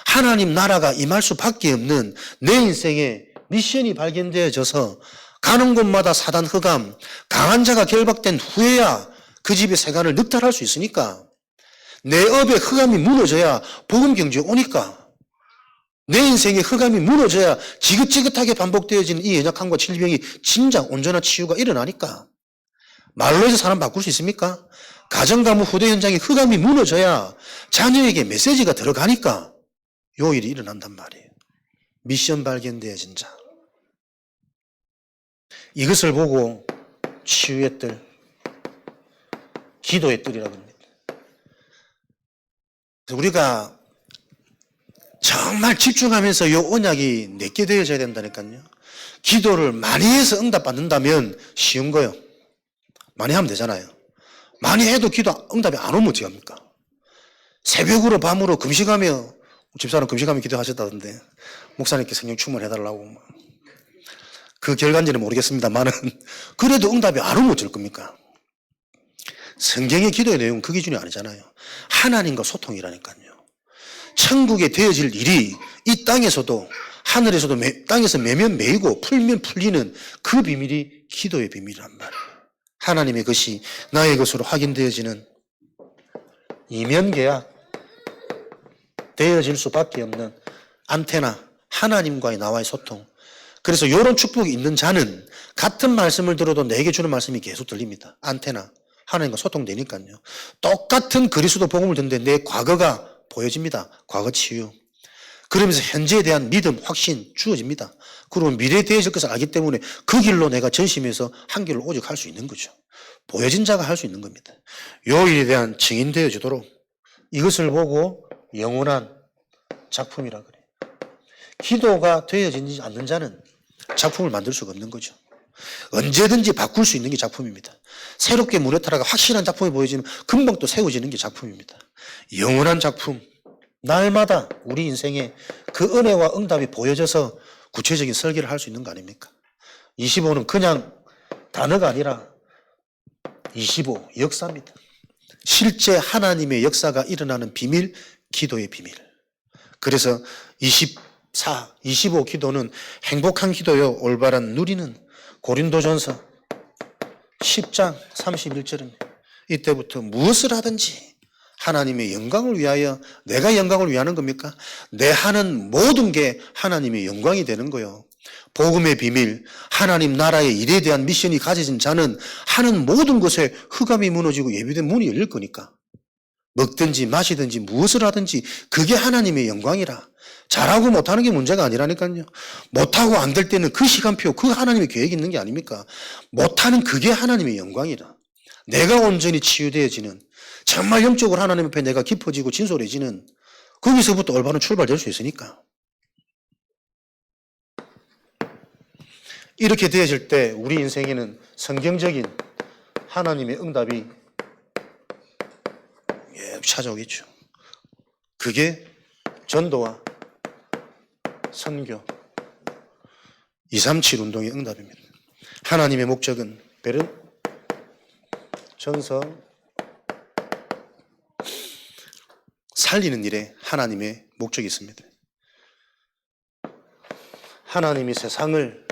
하나님 나라가 임할 수밖에 없는 내 인생의 미션이 발견되어져서 가는 곳마다 사단 흑암, 강한 자가 결박된 후에야 그 집의 세간을 늑탈할 수 있으니까 내 업의 흑암이 무너져야 복음 경주에 오니까 내 인생의 흑암이 무너져야 지긋지긋하게 반복되어지는 이 연약함과 질병이 진작 온전한 치유가 일어나니까 말로 해서 사람 바꿀 수 있습니까? 가정, 가문, 후대 현장에 흑암이 무너져야 자녀에게 메시지가 들어가니까 요 일이 일어난단 말이에요. 미션 발견되어진 자. 이것을 보고 치유의 뜰, 기도의 뜰이라고 합니다. 우리가 정말 집중하면서 이 언약이 내게 되어져야 된다니까요. 기도를 많이 해서 응답받는다면 쉬운 거예요. 많이 하면 되잖아요. 많이 해도 기도 응답이 안 오면 어떻게 합니까? 새벽으로 밤으로 금식하며 집사람 금식하며 기도하셨다던데 목사님께 성령 충만해달라고 그 결과인지는 모르겠습니다만은 그래도 응답이 안 오면 어쩔 겁니까? 성경의 기도의 내용은 그 기준이 아니잖아요. 하나님과 소통이라니까요. 천국에 되어질 일이 이 땅에서도 하늘에서도 땅에서 매면 매이고 풀면 풀리는 그 비밀이 기도의 비밀이란 말이에요. 하나님의 것이 나의 것으로 확인되어지는 이면계약 되어질 수밖에 없는 안테나, 하나님과의 나와의 소통. 그래서 이런 축복이 있는 자는 같은 말씀을 들어도 내게 주는 말씀이 계속 들립니다. 안테나, 하나님과 소통되니까요. 똑같은 그리스도 복음을 듣는데 내 과거가 보여집니다. 과거 치유. 그러면서 현재에 대한 믿음, 확신 주어집니다. 그리고 미래에 되어질 것을 알기 때문에 그 길로 내가 전심해서 한 길을 오직 할 수 있는 거죠. 보여진 자가 할 수 있는 겁니다. 요 일에 대한 증인 되어주도록 이것을 보고 영원한 작품이라 그래요. 기도가 되어지지 않는 자는 작품을 만들 수가 없는 거죠. 언제든지 바꿀 수 있는 게 작품입니다. 새롭게 무너타라가 확실한 작품이 보여지면 금방 또 세워지는 게 작품입니다. 영원한 작품, 날마다 우리 인생에 그 은혜와 응답이 보여져서 구체적인 설계를 할 수 있는 거 아닙니까? 25는 그냥 단어가 아니라 25, 역사입니다. 실제 하나님의 역사가 일어나는 비밀, 기도의 비밀. 그래서 24, 25 기도는 행복한 기도요, 올바른 누리는 고린도전서 10장 31절입니다. 이때부터 무엇을 하든지 하나님의 영광을 위하여, 내가 영광을 위하는 겁니까? 내 하는 모든 게 하나님의 영광이 되는 거요. 복음의 비밀, 하나님 나라의 일에 대한 미션이 가져진 자는 하는 모든 것에 흑암이 무너지고 예비된 문이 열릴 거니까. 먹든지 마시든지 무엇을 하든지 그게 하나님의 영광이라. 잘하고 못하는 게 문제가 아니라니까요. 못하고 안 될 때는 그 시간표, 그 하나님의 계획이 있는 게 아닙니까? 못하는 그게 하나님의 영광이라. 내가 온전히 치유되어지는, 정말 영적으로 하나님 앞에 내가 깊어지고 진솔해지는, 거기서부터 올바른 출발될 수 있으니까. 이렇게 되어질 때 우리 인생에는 성경적인 하나님의 응답이 찾아오겠죠. 그게 전도와 선교 237 운동의 응답입니다. 하나님의 목적은 베른 전서 살리는 일에 하나님의 목적이 있습니다. 하나님이 세상을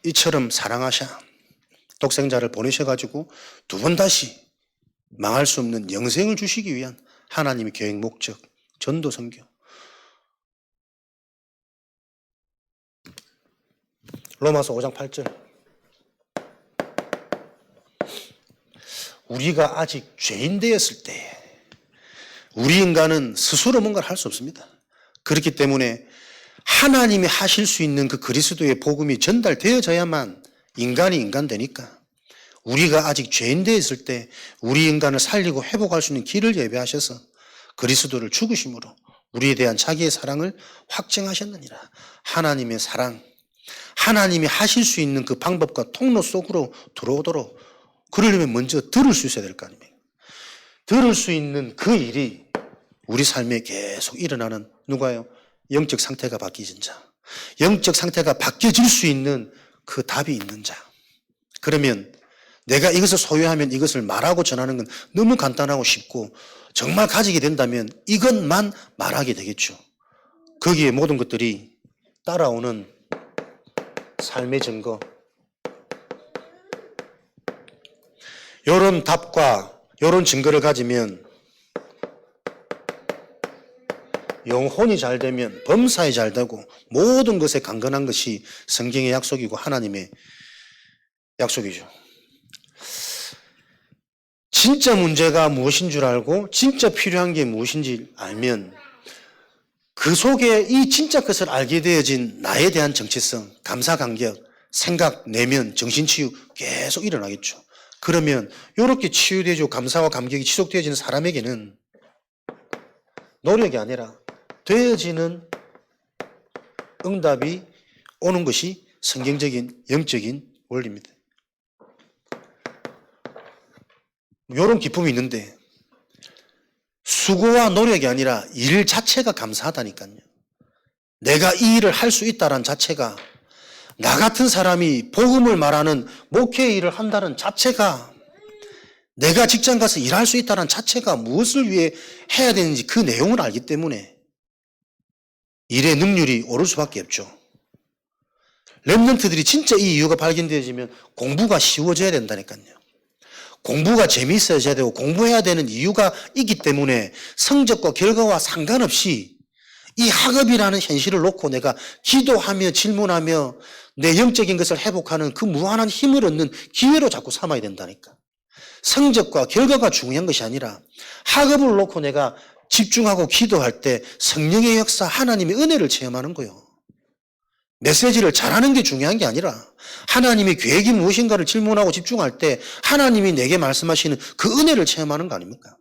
이처럼 사랑하셔 독생자를 보내셔가지고 두 번 다시 망할 수 없는 영생을 주시기 위한 하나님의 계획 목적, 전도 선교. 로마서 5장 8절. 우리가 아직 죄인 되었을 때 우리 인간은 스스로 뭔가를 할 수 없습니다. 그렇기 때문에 하나님이 하실 수 있는 그 그리스도의 복음이 전달되어져야만 인간이 인간 되니까, 우리가 아직 죄인 되었을 때 우리 인간을 살리고 회복할 수 있는 길을 예배하셔서 그리스도를 죽으심으로 우리에 대한 자기의 사랑을 확증하셨느니라. 하나님의 사랑, 하나님이 하실 수 있는 그 방법과 통로 속으로 들어오도록, 그러려면 먼저 들을 수 있어야 될 거 아닙니까? 들을 수 있는 그 일이 우리 삶에 계속 일어나는, 누가요? 영적 상태가 바뀌어진 자, 영적 상태가 바뀌어질 수 있는 그 답이 있는 자. 그러면 내가 이것을 소유하면 이것을 말하고 전하는 건 너무 간단하고 쉽고, 정말 가지게 된다면 이것만 말하게 되겠죠. 거기에 모든 것들이 따라오는 삶의 증거, 이런 답과 이런 증거를 가지면 영혼이 잘 되면 범사에 잘 되고 모든 것에 강건한 것이 성경의 약속이고 하나님의 약속이죠. 진짜 문제가 무엇인 줄 알고 진짜 필요한 게 무엇인지 알면 그 속에 이 진짜 것을 알게 되어진 나에 대한 정체성, 감사, 감격, 생각, 내면, 정신치유 계속 일어나겠죠. 그러면 이렇게 치유되죠. 감사와 감격이 지속되어지는 사람에게는 노력이 아니라 되어지는 응답이 오는 것이 성경적인 영적인 원리입니다. 이런 기쁨이 있는데 수고와 노력이 아니라 일 자체가 감사하다니까요. 내가 이 일을 할 수 있다는 자체가, 나 같은 사람이 복음을 말하는 목회 일을 한다는 자체가, 내가 직장 가서 일할 수 있다는 자체가 무엇을 위해 해야 되는지 그 내용을 알기 때문에 일의 능률이 오를 수밖에 없죠. 랩런트들이 진짜 이 이유가 발견되어지면 공부가 쉬워져야 된다니까요. 공부가 재미있어져야 되고 공부해야 되는 이유가 있기 때문에 성적과 결과와 상관없이 이 학업이라는 현실을 놓고 내가 기도하며 질문하며 내 영적인 것을 회복하는 그 무한한 힘을 얻는 기회로 자꾸 삼아야 된다니까. 성적과 결과가 중요한 것이 아니라 학업을 놓고 내가 집중하고 기도할 때 성령의 역사, 하나님의 은혜를 체험하는 거예요. 메시지를 잘하는 게 중요한 게 아니라 하나님의 계획이 무엇인가를 질문하고 집중할 때 하나님이 내게 말씀하시는 그 은혜를 체험하는 거 아닙니까?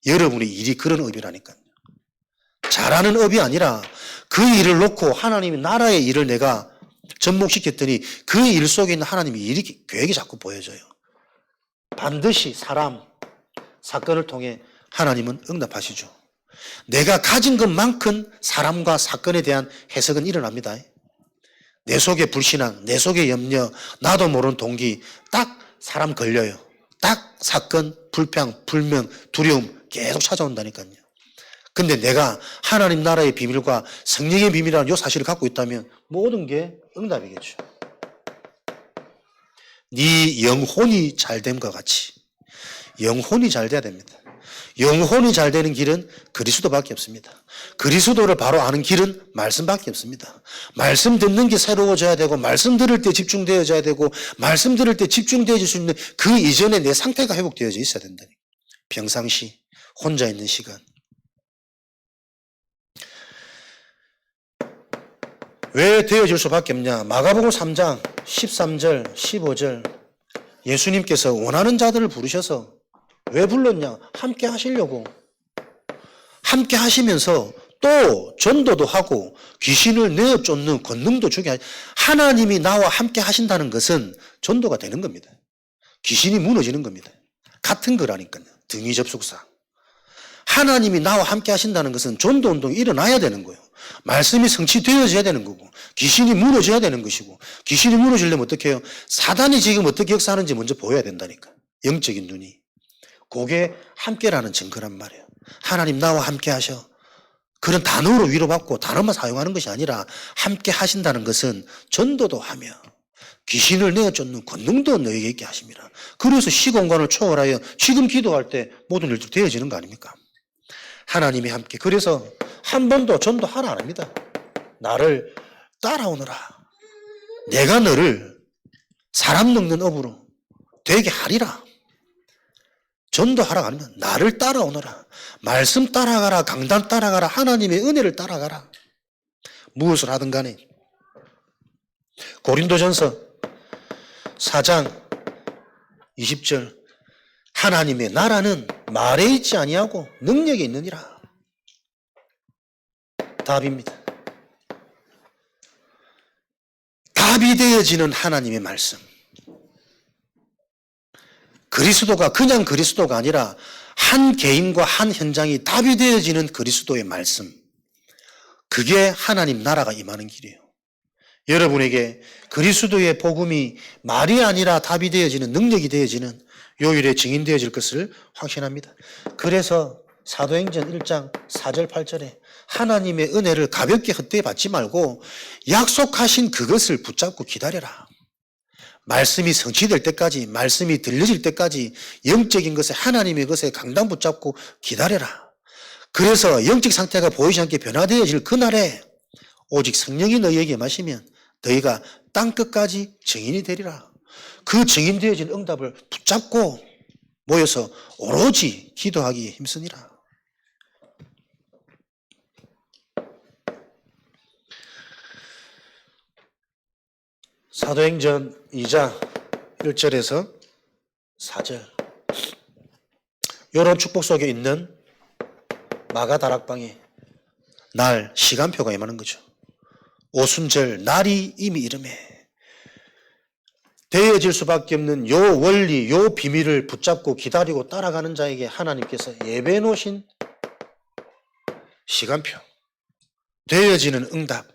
여러분의 일이 그런 업이라니까요. 잘하는 업이 아니라 그 일을 놓고 하나님의 나라의 일을 내가 접목시켰더니 그 일 속에 있는 하나님의 일이 계획이 자꾸 보여져요. 반드시 사람, 사건을 통해 하나님은 응답하시죠. 내가 가진 것만큼 사람과 사건에 대한 해석은 일어납니다. 내 속에 불신앙, 내 속에 염려, 나도 모르는 동기, 딱 사람 걸려요. 딱 사건, 불평, 불명, 두려움 계속 찾아온다니까요. 근데 내가 하나님 나라의 비밀과 성령의 비밀이라는 이 사실을 갖고 있다면 모든 게 응답이겠죠. 네 영혼이 잘됨과 같이 영혼이 잘 돼야 됩니다. 영혼이 잘 되는 길은 그리스도밖에 없습니다. 그리스도를 바로 아는 길은 말씀밖에 없습니다. 말씀 듣는 게 새로워져야 되고 말씀 들을 때 집중되어져야 되고 말씀 들을 때 집중되어질 수 있는 그 이전에 내 상태가 회복되어져 있어야 된다니. 평상시 혼자 있는 시간. 왜 되어질 수밖에 없냐? 마가복음 3장 13절 15절 예수님께서 원하는 자들을 부르셔서 왜 불렀냐? 함께 하시려고. 함께 하시면서 또 전도도 하고 귀신을 내어 쫓는 권능도 주게 하시. 하나님이 나와 함께 하신다는 것은 전도가 되는 겁니다. 귀신이 무너지는 겁니다. 같은 거라니까요. 등위 접속사. 하나님이 나와 함께 하신다는 것은 전도 운동이 일어나야 되는 거예요. 말씀이 성취되어져야 되는 거고 귀신이 무너져야 되는 것이고 귀신이 무너지려면 어떻게 해요? 사단이 지금 어떻게 역사하는지 먼저 보여야 된다니까. 영적인 눈이. 그게 함께라는 증거란 말이에요. 하나님 나와 함께 하셔. 그런 단어로 위로받고 단어만 사용하는 것이 아니라 함께 하신다는 것은 전도도 하며 귀신을 내어쫓는 권능도 너에게 있게 하십니다. 그래서 시공간을 초월하여 지금 기도할 때 모든 일들이 되어지는 거 아닙니까? 하나님이 함께. 그래서 한 번도 전도하라 안 합니다. 나를 따라오너라. 내가 너를 사람 늙는 업으로 되게 하리라. 전도하라 아니면 나를 따라오너라. 말씀 따라가라. 강단 따라가라. 하나님의 은혜를 따라가라. 무엇을 하든 간에. 고린도전서 4장 20절 하나님의 나라는 말에 있지 아니하고 능력에 있느니라. 답입니다. 답이 되어지는 하나님의 말씀. 그리스도가 그냥 그리스도가 아니라 한 개인과 한 현장이 답이 되어지는 그리스도의 말씀. 그게 하나님 나라가 임하는 길이에요. 여러분에게 그리스도의 복음이 말이 아니라 답이 되어지는 능력이 되어지는 요일에 증인되어질 것을 확신합니다. 그래서 사도행전 1장 4절 8절에 하나님의 은혜를 가볍게 헛되이 받지 말고 약속하신 그것을 붙잡고 기다려라. 말씀이 성취될 때까지, 말씀이 들려질 때까지 영적인 것에 하나님의 것에 강단 붙잡고 기다려라. 그래서 영적 상태가 보이지 않게 변화되어질 그날에 오직 성령이 너희에게 마시면 너희가 땅끝까지 증인이 되리라. 그 증인되어진 응답을 붙잡고 모여서 오로지 기도하기에 힘쓰니라. 사도행전 2장 1절에서 4절 이런 축복 속에 있는 마가다락방에 날 시간표가 임하는 거죠. 오순절 날이 이미 이름에 되어질 수밖에 없는 요 원리, 요 비밀을 붙잡고 기다리고 따라가는 자에게 하나님께서 예배해 놓으신 시간표, 되어지는 응답.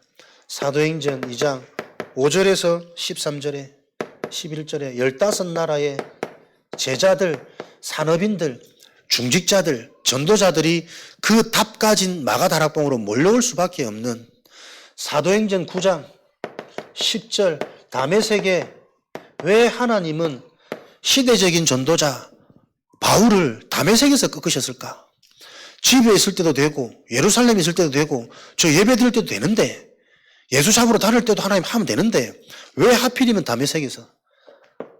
사도행전 2장 5절에서 13절에 11절에 15나라의 제자들, 산업인들, 중직자들, 전도자들이 그 답 가진 마가다락방으로 몰려올 수밖에 없는 사도행전 9장 10절 다메섹에 왜 하나님은 시대적인 전도자 바울을 다메섹에서 꺾으셨을까? 집에 있을 때도 되고 예루살렘에 있을 때도 되고 저 예배 드릴 때도 되는데 예수 잡으러 다닐 때도 하나님 하면 되는데 왜 하필이면 다메섹에서?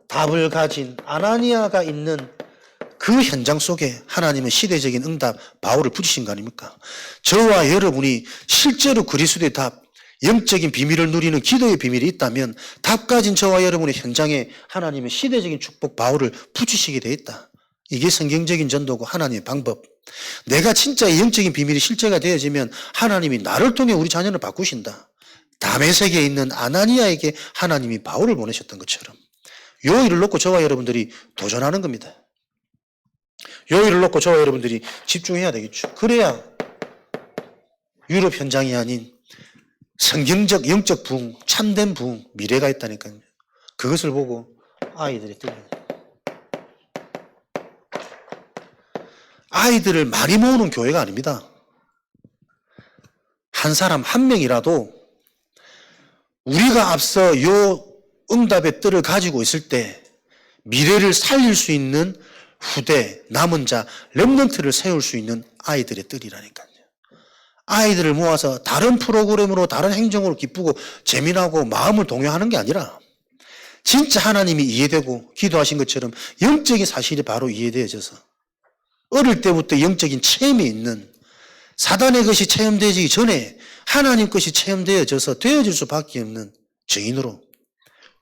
답을 가진 아나니아가 있는 그 현장 속에 하나님은 시대적인 응답 바울을 붙이신 거 아닙니까? 저와 여러분이 실제로 그리스도의 답, 영적인 비밀을 누리는 기도의 비밀이 있다면 답 가진 저와 여러분의 현장에 하나님의 시대적인 축복 바울을 붙이시게 돼 있다. 이게 성경적인 전도고 하나님의 방법. 내가 진짜 영적인 비밀이 실제가 되어지면 하나님이 나를 통해 우리 자녀를 바꾸신다. 다메섹에 있는 아나니아에게 하나님이 바울을 보내셨던 것처럼 요 일을 놓고 저와 여러분들이 도전하는 겁니다. 요 일을 놓고 저와 여러분들이 집중해야 되겠죠. 그래야 유럽 현장이 아닌 성경적 영적 부흥, 참된 부흥, 미래가 있다니까요. 그것을 보고 아이들이 들려요. 아이들을 많이 모으는 교회가 아닙니다. 한 사람 한 명이라도 우리가 앞서 요 응답의 뜰을 가지고 있을 때 미래를 살릴 수 있는 후대, 남은 자, 렘넌트를 세울 수 있는 아이들의 뜰이라니까요. 아이들을 모아서 다른 프로그램으로 다른 행정으로 기쁘고 재미나고 마음을 동요하는 게 아니라 진짜 하나님이 이해되고 기도하신 것처럼 영적인 사실이 바로 이해되어져서 어릴 때부터 영적인 체험이 있는 사단의 것이 체험되기 전에 하나님 것이 체험되어져서 되어질 수밖에 없는 증인으로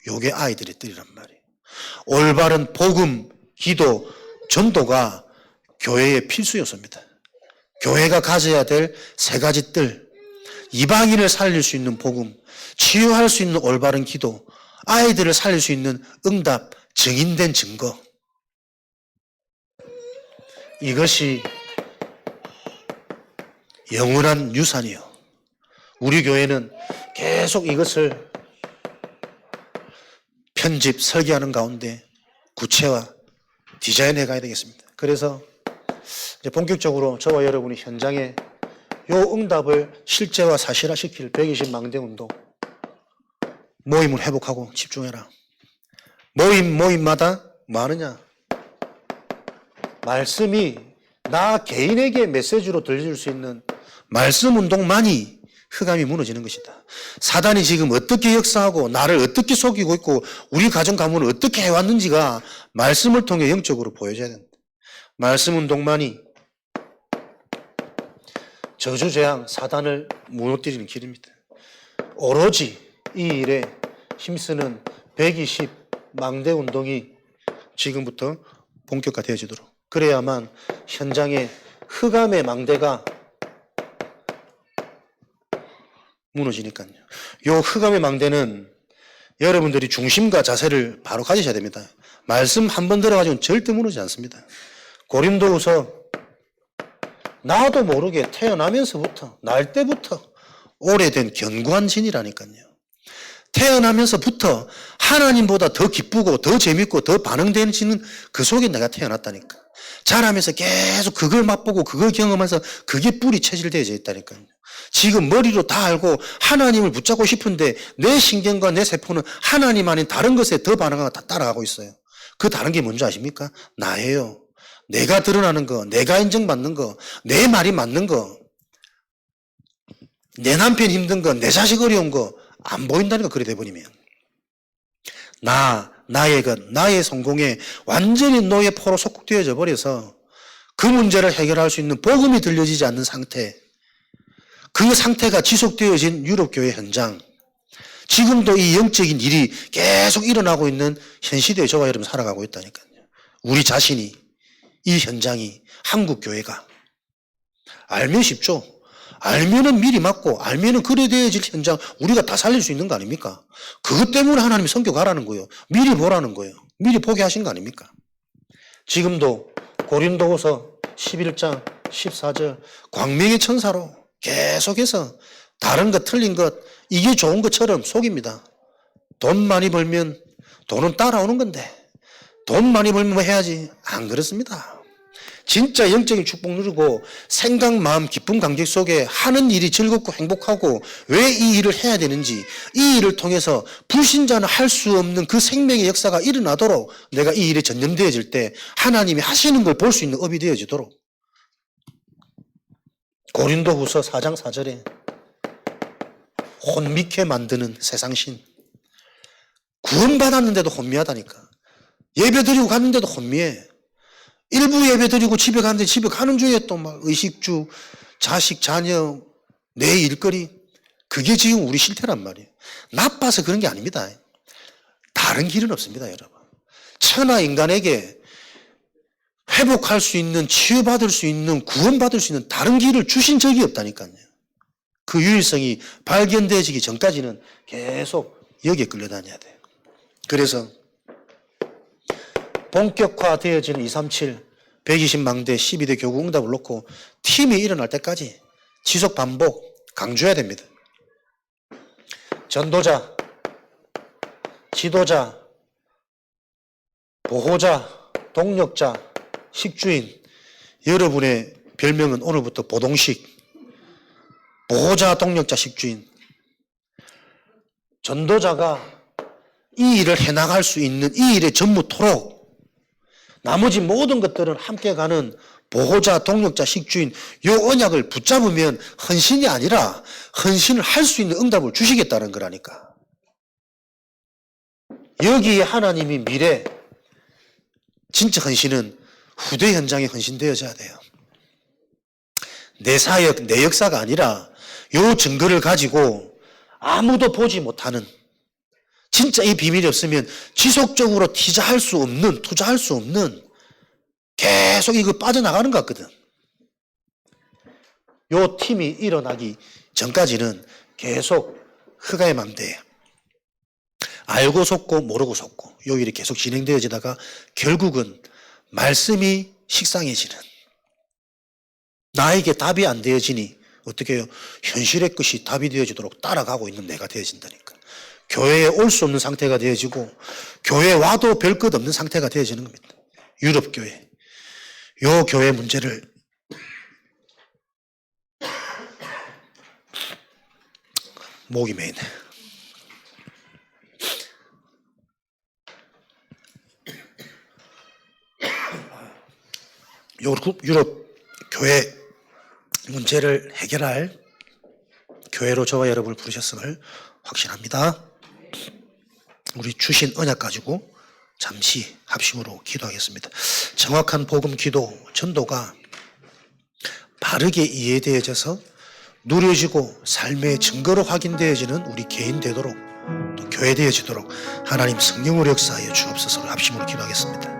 요게 아이들의 뜰이란 말이에요. 올바른 복음, 기도, 전도가 교회의 필수 요소입니다. 교회가 가져야 될 세 가지 뜰, 이방인을 살릴 수 있는 복음, 치유할 수 있는 올바른 기도, 아이들을 살릴 수 있는 응답, 증인된 증거. 이것이 영원한 유산이요. 우리 교회는 계속 이것을 편집, 설계하는 가운데 구체화, 디자인해 가야 되겠습니다. 그래서 이제 본격적으로 저와 여러분이 현장에 요 응답을 실제화 사실화시킬 120 망대운동 모임을 회복하고 집중해라. 모임마다 뭐 하느냐? 말씀이 나 개인에게 메시지로 들려줄 수 있는 말씀 운동만이 흑암이 무너지는 것이다. 사단이 지금 어떻게 역사하고 나를 어떻게 속이고 있고 우리 가정 가문을 어떻게 해왔는지가 말씀을 통해 영적으로 보여줘야 된다. 말씀 운동만이 저주재앙 사단을 무너뜨리는 길입니다. 오로지 이 일에 힘쓰는 120 망대 운동이 지금부터 본격화되어지도록 그래야만 현장에 흑암의 망대가 무너지니까요. 요 흑암의 망대는 여러분들이 중심과 자세를 바로 가지셔야 됩니다. 말씀 한 번 들어가지고는 절대 무너지지 않습니다. 고린도후서 나도 모르게 태어나면서부터 날 때부터 오래된 견고한 진이라니까요. 태어나면서부터 하나님보다 더 기쁘고 더 재밌고 더 반응되는 그 속에 내가 태어났다니까. 자라면서 계속 그걸 맛보고 그걸 경험해서 그게 뿌리 체질되어져 있다니까요. 지금 머리로 다 알고 하나님을 붙잡고 싶은데 내 신경과 내 세포는 하나님 아닌 다른 것에 더 반응하고 다 따라가고 있어요. 그 다른 게 뭔지 아십니까? 나예요. 내가 드러나는 거, 내가 인정받는 거, 내 말이 맞는 거, 내 남편 힘든 거, 내 자식 어려운 거 안 보인다니까 그래 돼버리면. 나의 것, 나의 성공에 완전히 노예 포로 속국되어져 버려서 그 문제를 해결할 수 있는 복음이 들려지지 않는 상태, 그 상태가 지속되어진 유럽교회 현장, 지금도 이 영적인 일이 계속 일어나고 있는 현 시대에 저와 여러분 살아가고 있다니까요. 우리 자신이, 이 현장이, 한국교회가. 알면 쉽죠. 알면은 미리 맞고 알면은 그래 되어질 현장 우리가 다 살릴 수 있는 거 아닙니까? 그것 때문에 하나님이 성격하라는 거예요. 미리 보라는 거예요. 미리 포기하신 거 아닙니까? 지금도 고린도후서 11장 14절 광명의 천사로 계속해서 다른 것 틀린 것 이게 좋은 것처럼 속입니다. 돈 많이 벌면 돈은 따라오는 건데 돈 많이 벌면 해야지. 안 그렇습니다. 진짜 영적인 축복 누리고 생각, 마음, 기쁨, 감격 속에 하는 일이 즐겁고 행복하고 왜 이 일을 해야 되는지 이 일을 통해서 불신자는 할 수 없는 그 생명의 역사가 일어나도록 내가 이 일에 전념되어질 때 하나님이 하시는 걸 볼 수 있는 업이 되어지도록 고린도후서 4장 4절에 혼미케 만드는 세상신 구원받았는데도 혼미하다니까. 예배드리고 갔는데도 혼미해. 일부 예배 드리고 집에 가는데 집에 가는 중에 또 막 의식주, 자식, 자녀, 내 일거리 그게 지금 우리 실태란 말이에요. 나빠서 그런 게 아닙니다. 다른 길은 없습니다, 여러분. 천하 인간에게 회복할 수 있는, 치유받을 수 있는, 구원받을 수 있는 다른 길을 주신 적이 없다니까요. 그 유일성이 발견되어지기 전까지는 계속 여기에 끌려다녀야 돼요. 그래서 본격화되어지는 237, 120망대, 12대 교구 응답을 놓고 팀이 일어날 때까지 지속 반복 강조해야 됩니다. 전도자, 지도자, 보호자, 동력자, 식주인, 여러분의 별명은 오늘부터 보동식, 보호자, 동력자, 식주인. 전도자가 이 일을 해나갈 수 있는 이 일의 전무토록 나머지 모든 것들은 함께 가는 보호자, 동력자, 식주인 요 언약을 붙잡으면 헌신이 아니라 헌신을 할 수 있는 응답을 주시겠다는 거라니까. 여기에 하나님이 미래 진짜 헌신은 후대 현장에 헌신되어져야 돼요. 내 사역, 내 역사가 아니라 요 증거를 가지고 아무도 보지 못하는, 진짜 이 비밀이 없으면 지속적으로 투자할 수 없는 계속 이거 빠져나가는 것 같거든. 요 팀이 일어나기 전까지는 계속 흑아의 맘대예요. 알고 속고 모르고 속고 요 일이 계속 진행되어지다가 결국은 말씀이 식상해지는, 나에게 답이 안 되어지니 어떻게 해요? 현실의 것이 답이 되어지도록 따라가고 있는 내가 되어진다니까. 교회에 올 수 없는 상태가 되어지고 교회에 와도 별 것 없는 상태가 되어지는 겁니다. 유럽 교회. 요 교회 문제를 목이 메이네. 유럽 교회 문제를 해결할 교회로 저와 여러분을 부르셨음을 확신합니다. 우리 주신 언약 가지고 잠시 합심으로 기도하겠습니다. 정확한 복음 기도, 전도가 바르게 이해되어져서 누려지고 삶의 증거로 확인되어지는 우리 개인 되도록 또 교회 되어지도록 하나님 성령으로 역사하여 주옵소서. 합심으로 기도하겠습니다.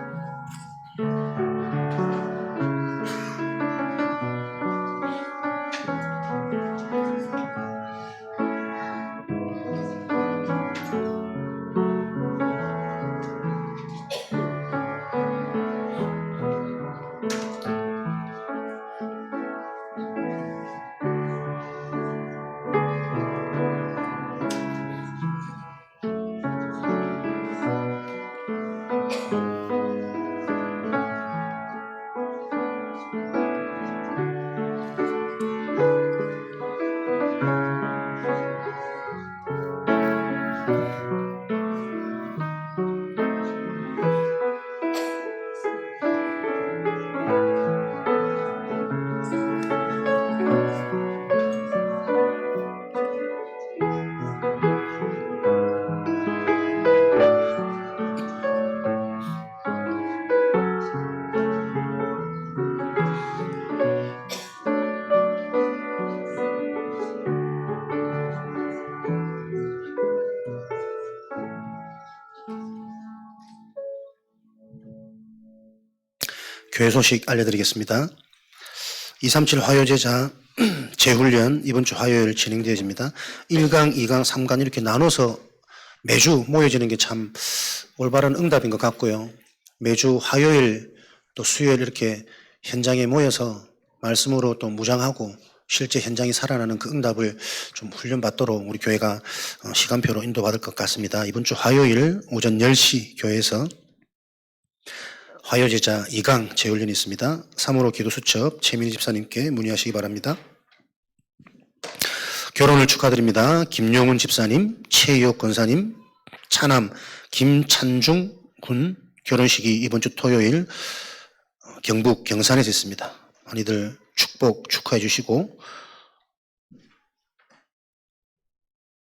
교회 소식 알려드리겠습니다. 237 화요제자 재훈련 이번 주 화요일 진행되어집니다. 1강, 2강, 3강 이렇게 나눠서 매주 모여지는 게 참 올바른 응답인 것 같고요. 매주 화요일 또 수요일 이렇게 현장에 모여서 말씀으로 또 무장하고 실제 현장이 살아나는 그 응답을 좀 훈련받도록 우리 교회가 시간표로 인도받을 것 같습니다. 이번 주 화요일 오전 10시 교회에서 화요제자 2강 재훈련이 있습니다. 3.15 기도수첩 최민희 집사님께 문의하시기 바랍니다. 결혼을 축하드립니다. 김용훈 집사님, 최희옥 권사님, 차남 김찬중 군 결혼식이 이번 주 토요일 경북 경산에서 있습니다. 많이들 축복해 주시고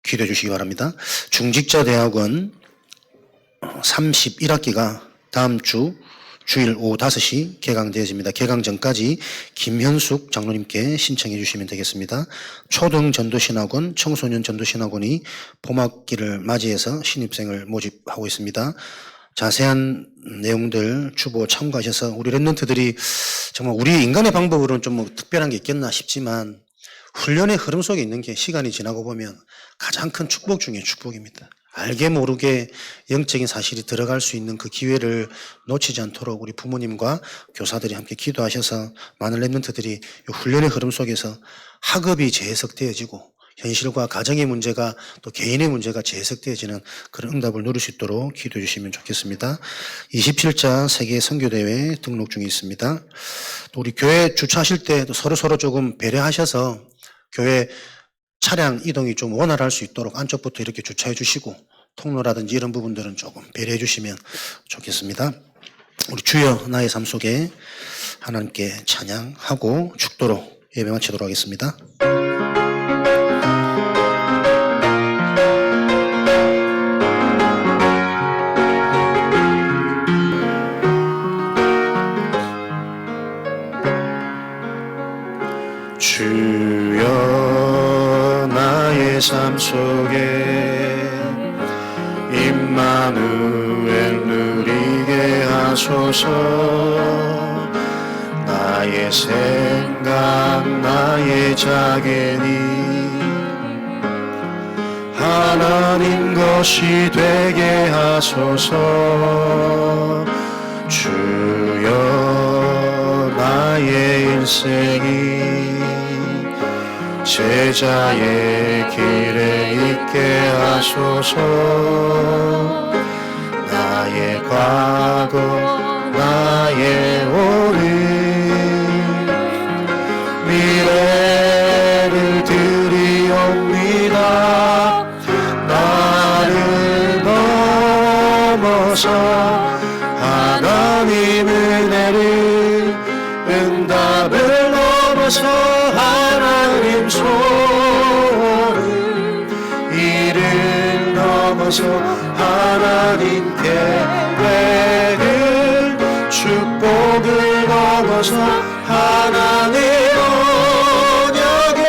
기도해 주시기 바랍니다. 중직자대학원 31학기가 다음 주 주일 오후 5시 개강되어집니다. 개강 전까지 김현숙 장로님께 신청해 주시면 되겠습니다. 초등 전도신학원, 청소년 전도신학원이 봄학기를 맞이해서 신입생을 모집하고 있습니다. 자세한 내용들 주보 참고하셔서 우리 랩런트들이 정말 우리 인간의 방법으로는 좀 뭐 특별한 게 있겠나 싶지만 훈련의 흐름 속에 있는 게 시간이 지나고 보면 가장 큰 축복 중에 축복입니다. 알게 모르게 영적인 사실이 들어갈 수 있는 그 기회를 놓치지 않도록 우리 부모님과 교사들이 함께 기도하셔서 많은 랩런트들이 훈련의 흐름 속에서 학업이 재해석되어지고 현실과 가정의 문제가 또 개인의 문제가 재해석되어지는 그런 응답을 누릴 수 있도록 기도해 주시면 좋겠습니다. 27자 세계 선교대회 등록 중에 있습니다. 또 우리 교회 주차하실 때 서로 조금 배려하셔서 교회 차량 이동이 좀 원활할 수 있도록 안쪽부터 이렇게 주차해 주시고 통로라든지 이런 부분들은 조금 배려해 주시면 좋겠습니다. 우리 주여 나의 삶 속에 하나님께 찬양하고 축도로 예배 마치도록 하겠습니다. 주여 나의 삶 속에 임마누엘 누리게 하소서. 나의 생각 나의 자견이 하나님 것이 되게 하소서. 주여 나의 일생이 제자의 길에 있게 하소서. 나의 과거 나의 오늘 미래를 드리옵니다. 나를 넘어서 하나님 은혜를 응답을 넘어서 하나님 소원을 이를 넘어서 하나님 계획을 축복을 넘어서 하나님 언약을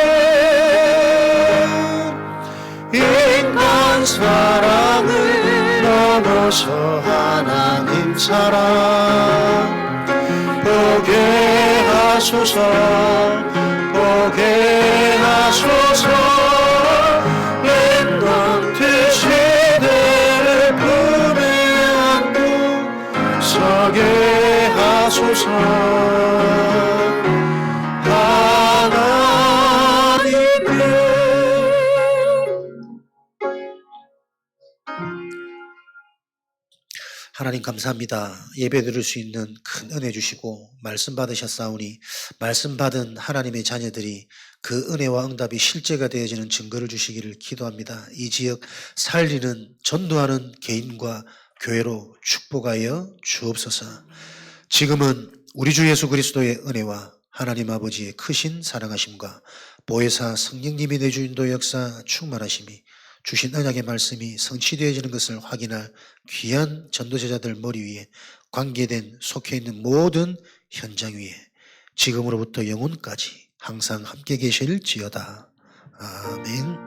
인간 사랑을 넘어서 하나님 사랑 보게 하소서. 보게 하소서. 랩런트 시대를 품에 안고 서게 하소서. 하나님께 하나님 감사합니다. 예배 드릴 수 있는 큰 은혜 주시고 말씀 받으셨사오니 말씀 받은 하나님의 자녀들이 그 은혜와 응답이 실제가 되어지는 증거를 주시기를 기도합니다. 이 지역 살리는 전도하는 개인과 교회로 축복하여 주옵소서. 지금은 우리 주 예수 그리스도의 은혜와 하나님 아버지의 크신 사랑하심과 보혜사 성령님이 내주 인도 역사 충만하심이 주신 언약의 말씀이 성취되어지는 것을 확인할 귀한 전도제자들 머리 위에 관계된 속해 있는 모든 현장 위에 지금으로부터 영원까지 항상 함께 계실지어다. 아멘.